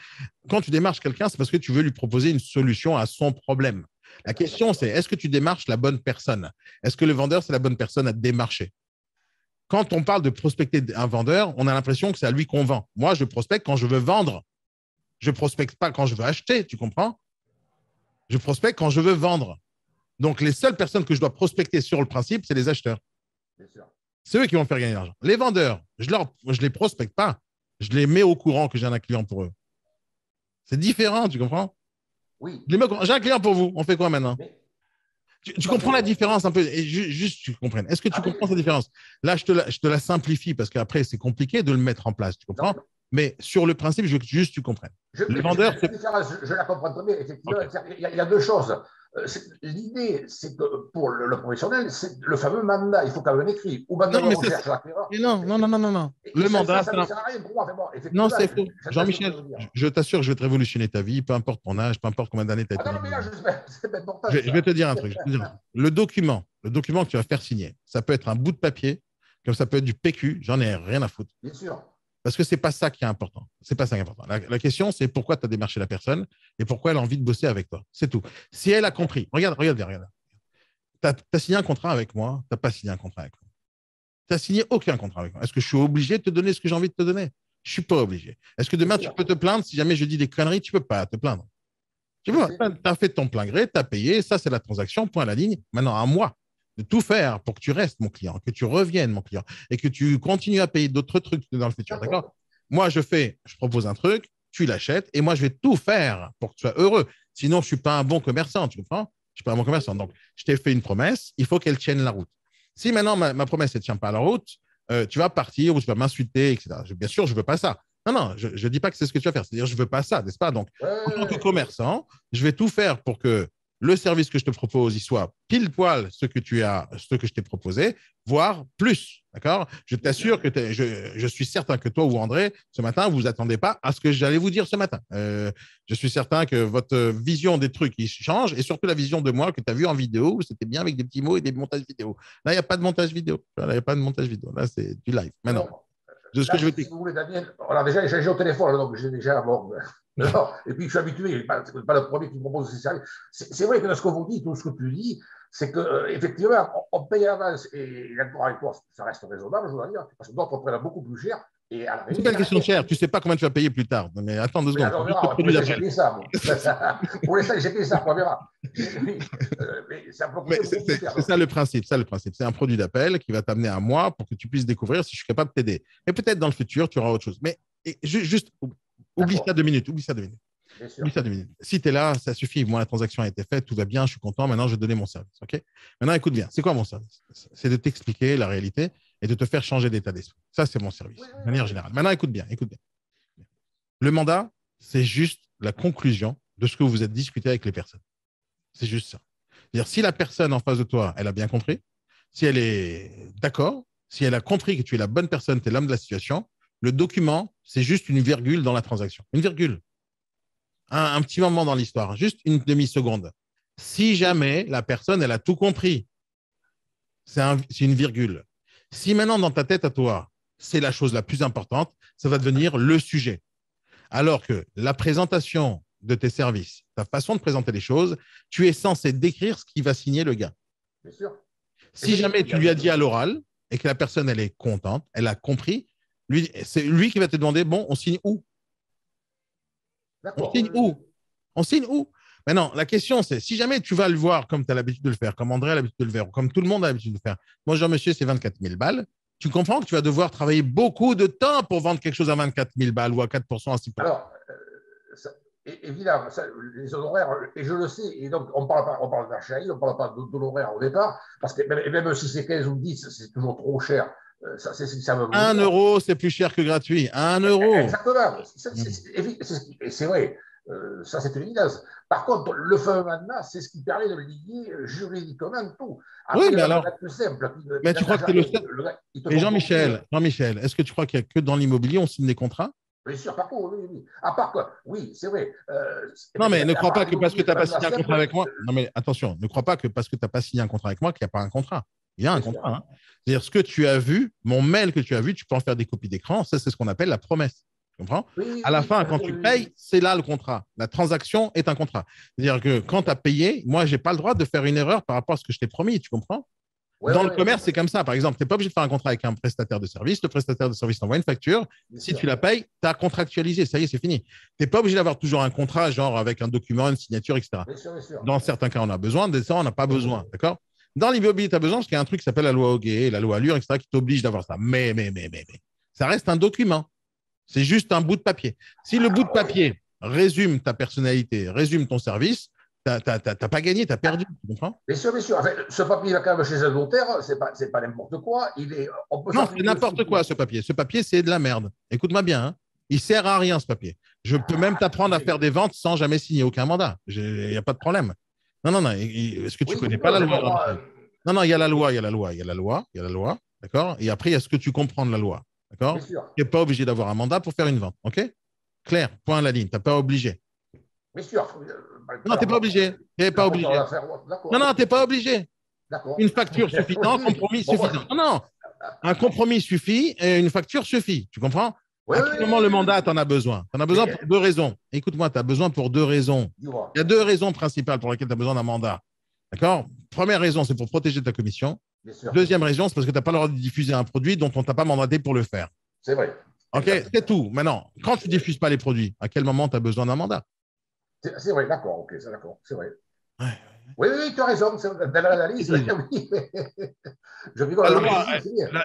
quand tu démarches quelqu'un, c'est parce que tu veux lui proposer une solution à son problème. La question, c'est est-ce que tu démarches la bonne personne? Est-ce que le vendeur, c'est la bonne personne à démarcher? Quand on parle de prospecter un vendeur, on a l'impression que c'est à lui qu'on vend. Moi, je prospecte quand je veux vendre. Je ne prospecte pas quand je veux acheter, tu comprends? Je prospecte quand je veux vendre. Donc, les seules personnes que je dois prospecter sur le principe, c'est les acheteurs. Bien sûr. C'est eux qui vont faire gagner de l'argent. Les vendeurs, je ne les prospecte pas. Je les mets au courant que j'ai un client pour eux. C'est différent, tu comprends? Oui. J'ai un client pour vous. On fait quoi maintenant? Tu comprends la différence un peu? Et juste, tu comprennes. Est-ce que tu comprends cette différence? Là, je te la simplifie parce qu'après, c'est compliqué de le mettre en place. Tu comprends? Mais sur le principe, je veux que juste tu comprennes. Le vendeur, je la comprends très bien. Effectivement, okay. Il y a deux choses. L'idée, c'est que pour le professionnel, c'est le fameux mandat. Il faut qu'un écrit. Ou mandat de recherche à l'acquéreur. Non. Le mandat, ça ne sert à rien pour moi. Non, c'est faux. Jean-Michel, je t'assure que je vais te révolutionner ta vie, peu importe ton âge, peu importe combien d'années tu as été. Je vais te dire un truc. Le document que tu vas faire signer, ça peut être un bout de papier, comme ça peut être du PQ, j'en ai rien à foutre. Bien sûr. Parce que ce n'est pas ça qui est important. C'est pas ça qui est important. La question, c'est pourquoi tu as démarché la personne et pourquoi elle a envie de bosser avec toi. C'est tout. Si elle a compris, regarde. Tu as signé un contrat avec moi, tu n'as pas signé un contrat avec moi. Tu n'as signé aucun contrat avec moi. Est-ce que je suis obligé de te donner ce que j'ai envie de te donner? Je ne suis pas obligé. Est-ce que demain, tu peux te plaindre si jamais je dis des conneries? Tu ne peux pas te plaindre. Tu vois, tu as fait ton plein gré, tu as payé, ça, c'est la transaction, point à la ligne. Maintenant, à moi de tout faire pour que tu restes mon client, que tu reviennes mon client et que tu continues à payer d'autres trucs dans le futur. D'accord? Moi, je propose un truc, tu l'achètes et moi, je vais tout faire pour que tu sois heureux. Sinon, je ne suis pas un bon commerçant, tu comprends? Je ne suis pas un bon commerçant. Donc, je t'ai fait une promesse, il faut qu'elle tienne la route. Si maintenant, ma promesse ne tient pas la route, tu vas partir ou tu vas m'insulter, etc. Bien sûr, je ne veux pas ça. Non, je ne dis pas que c'est ce que tu vas faire. C'est-à-dire, je ne veux pas ça, n'est-ce pas? Donc, en tant que commerçant, je vais tout faire pour que le service que je te propose, il soit pile poil ce que je t'ai proposé, voire plus. D'accord? Je t'assure que je suis certain que toi ou André, ce matin, vous ne vous attendez pas à ce que j'allais vous dire ce matin. Je suis certain que votre vision des trucs, il change et surtout la vision de moi que tu as vue en vidéo, c'était bien avec des petits mots et des montages vidéo. Là, il n'y a pas de montage vidéo. Là, c'est du live. Maintenant. Si vous voulez, Daniel, on a déjà échangé au téléphone, donc j'ai déjà. Bon, et puis je suis habitué, ce n'est pas le premier qui me propose ces services. C'est vrai que dans ce que vous dites, tout ce que tu dis, c'est qu'effectivement, on paye à l'avance, et d'accord avec toi, ça reste raisonnable, je dois dire, parce que d'autres prennent beaucoup plus cher. C'est pas une question de cher, tu ne sais pas combien tu vas payer plus tard. Mais attends 2 secondes. Alors, pour l'instant, j'ai fait ça, on verra. C'est ça le principe. C'est un produit d'appel qui va t'amener à moi pour que tu puisses découvrir si je suis capable de t'aider. Et peut-être dans le futur, tu auras autre chose. Mais juste, oublie ça 2 minutes. Oublie ça 2 minutes. Si tu es là, ça suffit. Moi, la transaction a été faite, tout va bien, je suis content. Maintenant, je vais te donner mon service. Okay? Maintenant, écoute bien. C'est quoi mon service? C'est de t'expliquer la réalité et de te faire changer d'état d'esprit. Ça, c'est mon service, de manière générale. Maintenant, écoute bien. Le mandat, c'est juste la conclusion de ce que vous êtes discuté avec les personnes. C'est juste ça. C'est-à-dire, si la personne en face de toi, elle a bien compris, si elle est d'accord, si elle a compris que tu es la bonne personne, tu es l'homme de la situation, le document, c'est juste une virgule dans la transaction. Une virgule. Un petit moment dans l'histoire, juste une demi-seconde. Si jamais la personne, elle a tout compris, c'est une virgule. Si maintenant, dans ta tête à toi, c'est la chose la plus importante, ça va devenir le sujet. Alors que la présentation de tes services, ta façon de présenter les choses, tu es censé décrire ce qui va signer le gars. Bien sûr. Si jamais tu lui as dit à l'oral et que la personne, elle est contente, elle a compris, c'est lui qui va te demander, bon, on signe où? On signe où? On signe où? Maintenant, la question, c'est si jamais tu vas le voir comme tu as l'habitude de le faire, comme André a l'habitude de le faire, ou comme tout le monde a l'habitude de le faire, moi, Jean-Monsieur, c'est 24 000 balles, tu comprends que tu vas devoir travailler beaucoup de temps pour vendre quelque chose à 24 000 balles ou à 4%, à 6%. Alors, évidemment, les honoraires, et je le sais, et donc on parle d'archaïque, on ne parle pas de l'honoraire au départ, parce que même si c'est 15 ou 10, c'est toujours trop cher. Ça, ça me 1 euro, c'est plus cher que gratuit. 1 euro. Exactement. C'est vrai. Ça, c'est une évidence. Par contre, le fameux mandat, c'est ce qui permet de lier juridiquement tout. Après, oui, mais alors. Plus simple. Mais tu crois que c'est le seul. Et Jean-Michel, est-ce que tu crois qu'il n'y a que dans l'immobilier on signe des contrats? Bien sûr, par contre, oui. À part quoi, oui, c'est vrai. Non, mais ne crois pas que parce que tu n'as pas signé un contrat avec moi. Non, mais attention, ne crois pas que parce que tu n'as pas signé un contrat avec moi qu'il n'y a pas un contrat. Il y a un contrat. Hein. C'est-à-dire, ce que tu as vu, mon mail que tu as vu, tu peux en faire des copies d'écran. Ça, c'est ce qu'on appelle la promesse. Tu comprends? Oui, à la fin, quand tu payes, c'est là le contrat. La transaction est un contrat. C'est-à-dire que quand tu as payé, moi, je n'ai pas le droit de faire une erreur par rapport à ce que je t'ai promis. Tu comprends? Dans le commerce, c'est comme ça. Par exemple, tu n'es pas obligé de faire un contrat avec un prestataire de service. Le prestataire de service t'envoie une facture. Si tu la payes, tu as contractualisé. Ça y est, c'est fini. Tu n'es pas obligé d'avoir toujours un contrat, genre avec un document, une signature, etc. Bien sûr. Dans certains cas, on a besoin. Dans ça, on n'a pas besoin. D'accord? Dans l'immobilier, tu as besoin parce qu'il y a un truc qui s'appelle la loi Hoguet, la loi Allure, etc., qui t'oblige d'avoir ça. Mais, ça reste un document. C'est juste un bout de papier. Si le bout de papier résume ta personnalité, résume ton service, tu n'as pas gagné, tu as perdu. Tu comprends? Bien sûr. En fait, ce papier, il va quand même chez un notaire, c'est pas n'importe quoi. Non, c'est n'importe quoi, ce papier. Ce papier, c'est de la merde. Écoute-moi bien. Hein. Il ne sert à rien, ce papier. Je peux même t'apprendre à faire des ventes sans jamais signer aucun mandat. Il n'y a pas de problème. Non. Est-ce que tu ne connais pas la loi? Non, il y a la loi. D'accord? Et après, il y a ce que tu comprends de la loi. D'accord? Tu n'es pas obligé d'avoir un mandat pour faire une vente. OK? Clair, point à la ligne. Tu n'es pas obligé. Bien sûr. Non, tu n'es pas obligé. Tu n'es pas obligé. Non, tu n'es pas obligé. Une facture suffit. Non, un compromis suffit. Non. Un compromis suffit et une facture suffit. Tu comprends? À quel moment le mandat, tu en as besoin? Tu en as besoin pour 2 raisons. Écoute-moi, tu as besoin pour 2 raisons. Il y a 2 raisons principales pour lesquelles tu as besoin d'un mandat. D'accord? Première raison, c'est pour protéger ta commission. Deuxième raison, c'est parce que tu n'as pas le droit de diffuser un produit dont on ne t'a pas mandaté pour le faire. C'est vrai. OK, c'est tout. Maintenant, quand tu ne diffuses pas les produits, à quel moment tu as besoin d'un mandat? C'est vrai, d'accord. OK, c'est d'accord. C'est vrai. Ouais. Oui, tu as raison. Dans l'analyse, oui. Je rigole.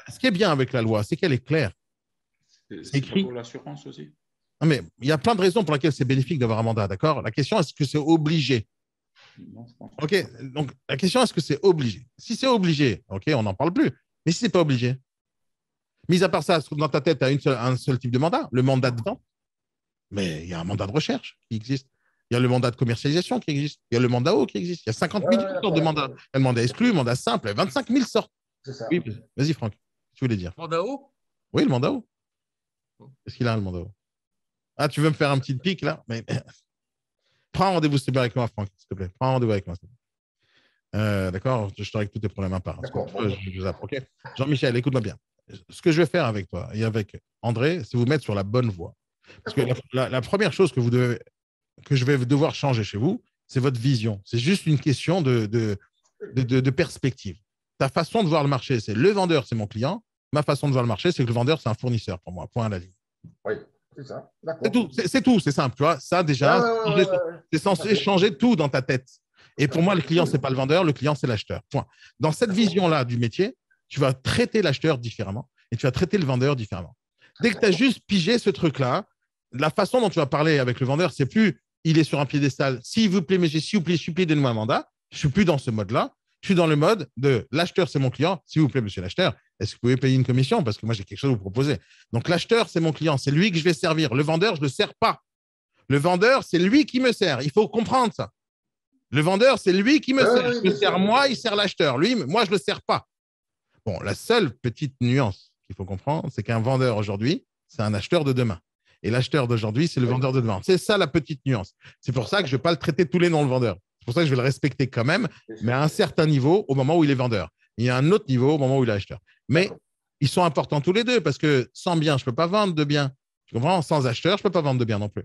Ce qui est bien avec la loi, c'est qu'elle est claire. C'est écrit. Pour l'assurance aussi. Non, mais il y a plein de raisons pour lesquelles c'est bénéfique d'avoir un mandat, d'accord? La question, est-ce que c'est obligé? Non, OK, donc la question, est-ce que c'est obligé? Si c'est obligé, OK, on n'en parle plus. Mais si ce n'est pas obligé, mis à part ça, dans ta tête, tu as un seul type de mandat, le mandat de vente. Mais il y a un mandat de recherche qui existe. Il y a le mandat de commercialisation qui existe. Il y a le mandat haut qui existe. Il y a 50 000 sortes de mandats. Il y a le mandat exclu, le mandat simple, 25 000 sortes. C'est ça. Oui, vas-y, Franck. Tu voulais dire? Mandat haut? Oui, le mandat haut. Qu'est-ce qu'il a, le mandat haut? Ah, tu veux me faire un petit pic, là? Mais... Prends rendez-vous, s'il te plaît, avec moi, Franck, s'il te plaît. Prends rendez-vous avec moi. D'accord? Je te règle tous tes problèmes à part. Okay. Jean-Michel, écoute-moi bien. Ce que je vais faire avec toi et avec André, c'est vous mettre sur la bonne voie. Parce que la première chose que je vais devoir changer chez vous, c'est votre vision. C'est juste une question de perspective. Ta façon de voir le marché, c'est le vendeur, c'est mon client. Ma façon de voir le marché, c'est que le vendeur, c'est un fournisseur pour moi. Point à la ligne. Oui. C'est ça. C'est tout, c'est simple. Tu vois, ça, déjà, c'est censé changer tout dans ta tête. Et pour moi, le client, ce n'est pas le vendeur, le client, c'est l'acheteur. Point. Dans cette vision-là du métier, tu vas traiter l'acheteur différemment et tu vas traiter le vendeur différemment. Dès que tu as juste pigé ce truc-là, la façon dont tu vas parler avec le vendeur, c'est plus il est sur un piédestal. S'il vous plaît, monsieur, s'il vous plaît, supplie, donnez-moi un mandat. Je ne suis plus dans ce mode-là. Je suis dans le mode de l'acheteur, c'est mon client. S'il vous plaît, monsieur l'acheteur, est-ce que vous pouvez payer une commission? Parce que moi, j'ai quelque chose à vous proposer. Donc, l'acheteur, c'est mon client. C'est lui que je vais servir. Le vendeur, je ne le sers pas. Le vendeur, c'est lui qui me sert. Il faut comprendre ça. Le vendeur, c'est lui qui me sert. oui, Il me sert moi, il sert l'acheteur. Lui, moi, je ne le sers pas. Bon, la seule petite nuance qu'il faut comprendre, c'est qu'un vendeur aujourd'hui, c'est un acheteur de demain. Et l'acheteur d'aujourd'hui, c'est le vendeur de demain. C'est ça la petite nuance. C'est pour ça que je ne vais pas le traiter tous les noms, le vendeur. C'est pour ça que je vais le respecter quand même, mais à un certain niveau au moment où il est vendeur. Il y a un autre niveau au moment où il est acheteur. Mais ils sont importants tous les deux parce que sans bien, je ne peux pas vendre de biens. Tu comprends? Sans acheteur, je ne peux pas vendre de biens non plus.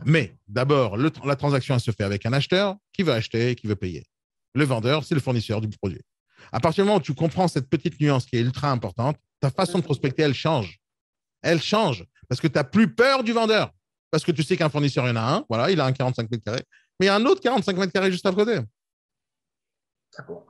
Mais d'abord, la transaction elle se fait avec un acheteur qui veut acheter et qui veut payer. Le vendeur, c'est le fournisseur du produit. À partir du moment où tu comprends cette petite nuance qui est ultra importante, ta façon de prospecter, elle change. Elle change parce que tu n'as plus peur du vendeur. Parce que tu sais qu'un fournisseur, il y en a un, voilà, il a un 45 mètres carrés, mais il y a un autre 45 mètres carrés juste à côté. D'accord.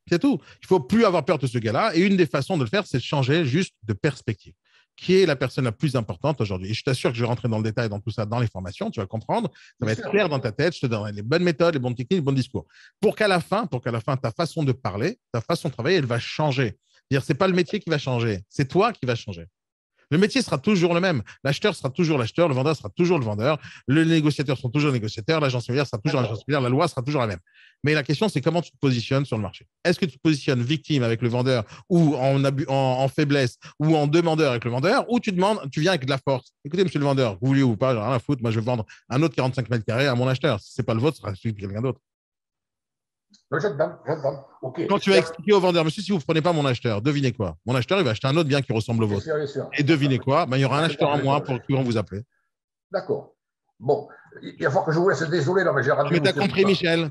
C'est tout. Il ne faut plus avoir peur de ce gars-là. Et une des façons de le faire, c'est de changer juste de perspective. Qui est la personne la plus importante aujourd'hui? Et je t'assure que je vais rentrer dans le détail dans tout ça, dans les formations, tu vas comprendre. Ça va être clair dans ta tête. Je te donnerai les bonnes méthodes, les bonnes techniques, les bons discours. Pour qu'à la fin, ta façon de parler, ta façon de travailler, elle va changer. Ce n'est pas le métier qui va changer, c'est toi qui vas changer. Le métier sera toujours le même. L'acheteur sera toujours l'acheteur, le vendeur sera toujours le vendeur, le négociateur sera toujours le négociateur, l'agent immobilière sera toujours l'agent immobilière, la loi sera toujours la même. Mais la question, c'est comment tu te positionnes sur le marché. Est-ce que tu te positionnes victime avec le vendeur ou en faiblesse ou en demandeur avec le vendeur ou tu viens avec de la force. Écoutez, monsieur le vendeur, vous voulez ou pas, j'ai rien à foutre, moi je vais vendre un autre 45 mètres carrés à mon acheteur. Si ce n'est pas le vôtre, ce sera celui de quelqu'un d'autre. J'entends. Okay. Quand tu vas expliquer au vendeur, monsieur, si vous ne prenez pas mon acheteur, devinez quoi? Mon acheteur, il va acheter un autre bien qui ressemble au vôtre. Bien sûr. Et devinez quoi? Il y aura un acheteur en moins pour qui on vous appeler. D'accord. Bon, il va falloir que je vous laisse. Désolé, non, mais j'ai raté. Mais tu as compris, Michel.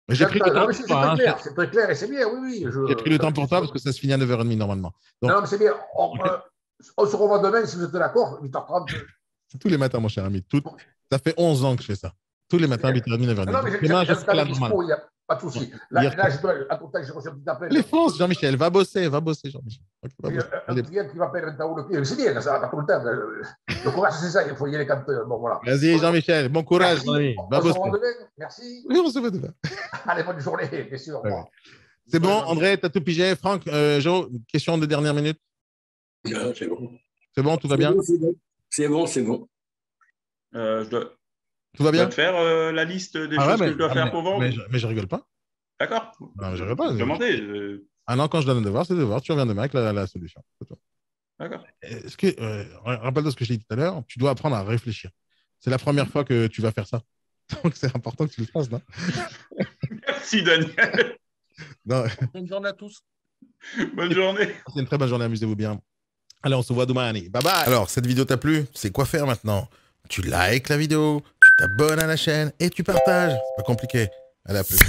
Mais j'ai pris le temps pour toi. C'est très clair et c'est bien, oui. J'ai pris le temps pour toi parce que ça se finit à 9h30 normalement. Donc, non, mais c'est bien. On se revoit demain si vous êtes d'accord, 8h30. Tous les matins, mon cher ami. Ça fait 11 ans que je fais ça. Tous les matins, 8h30, 9h30. Non, mais demain, je serai là normal. Il n'y a pas de souci. Là, j'ai reçu un petit appel. Les France, Jean-Michel. Va bosser, Jean-Michel. Okay, un client qui m'appelle un taou le pied. C'est bien, ça va pas tout le temps. Le courage, c'est ça. Il faut y aller quand. Bon, voilà. Vas-y, Jean-Michel. Bon courage, mon ami. Va bosser. Merci. Oui, on se voit demain. Allez, bonne journée, bien sûr. Ouais. C'est bon, André, t'as tout pigé. Franck, Jo, question de dernière minute. Non, c'est bon. C'est bon, tout va bien? C'est bon. Tout va bien? Je dois te faire la liste des choses que je dois faire pour vendre. Mais je rigole pas. D'accord. Non, je rigole pas. Demandez. Ah non, quand je donne un devoir, c'est le devoir. Tu reviens demain avec la solution. D'accord. Rappelle-toi ce que je t'ai dit tout à l'heure. Tu dois apprendre à réfléchir. C'est la première fois que tu vas faire ça. Donc, c'est important que tu le fasses, non? Merci, Daniel. Non. Bonne journée à tous. Bonne journée. C'est une très bonne journée. Amusez-vous bien. Allez, on se voit demain, Annie. Bye bye. Alors, cette vidéo t'a plu? C'est quoi faire maintenant? Tu likes la vidéo, tu t'abonnes à la chaîne et tu partages. C'est pas compliqué. Allez, à plus.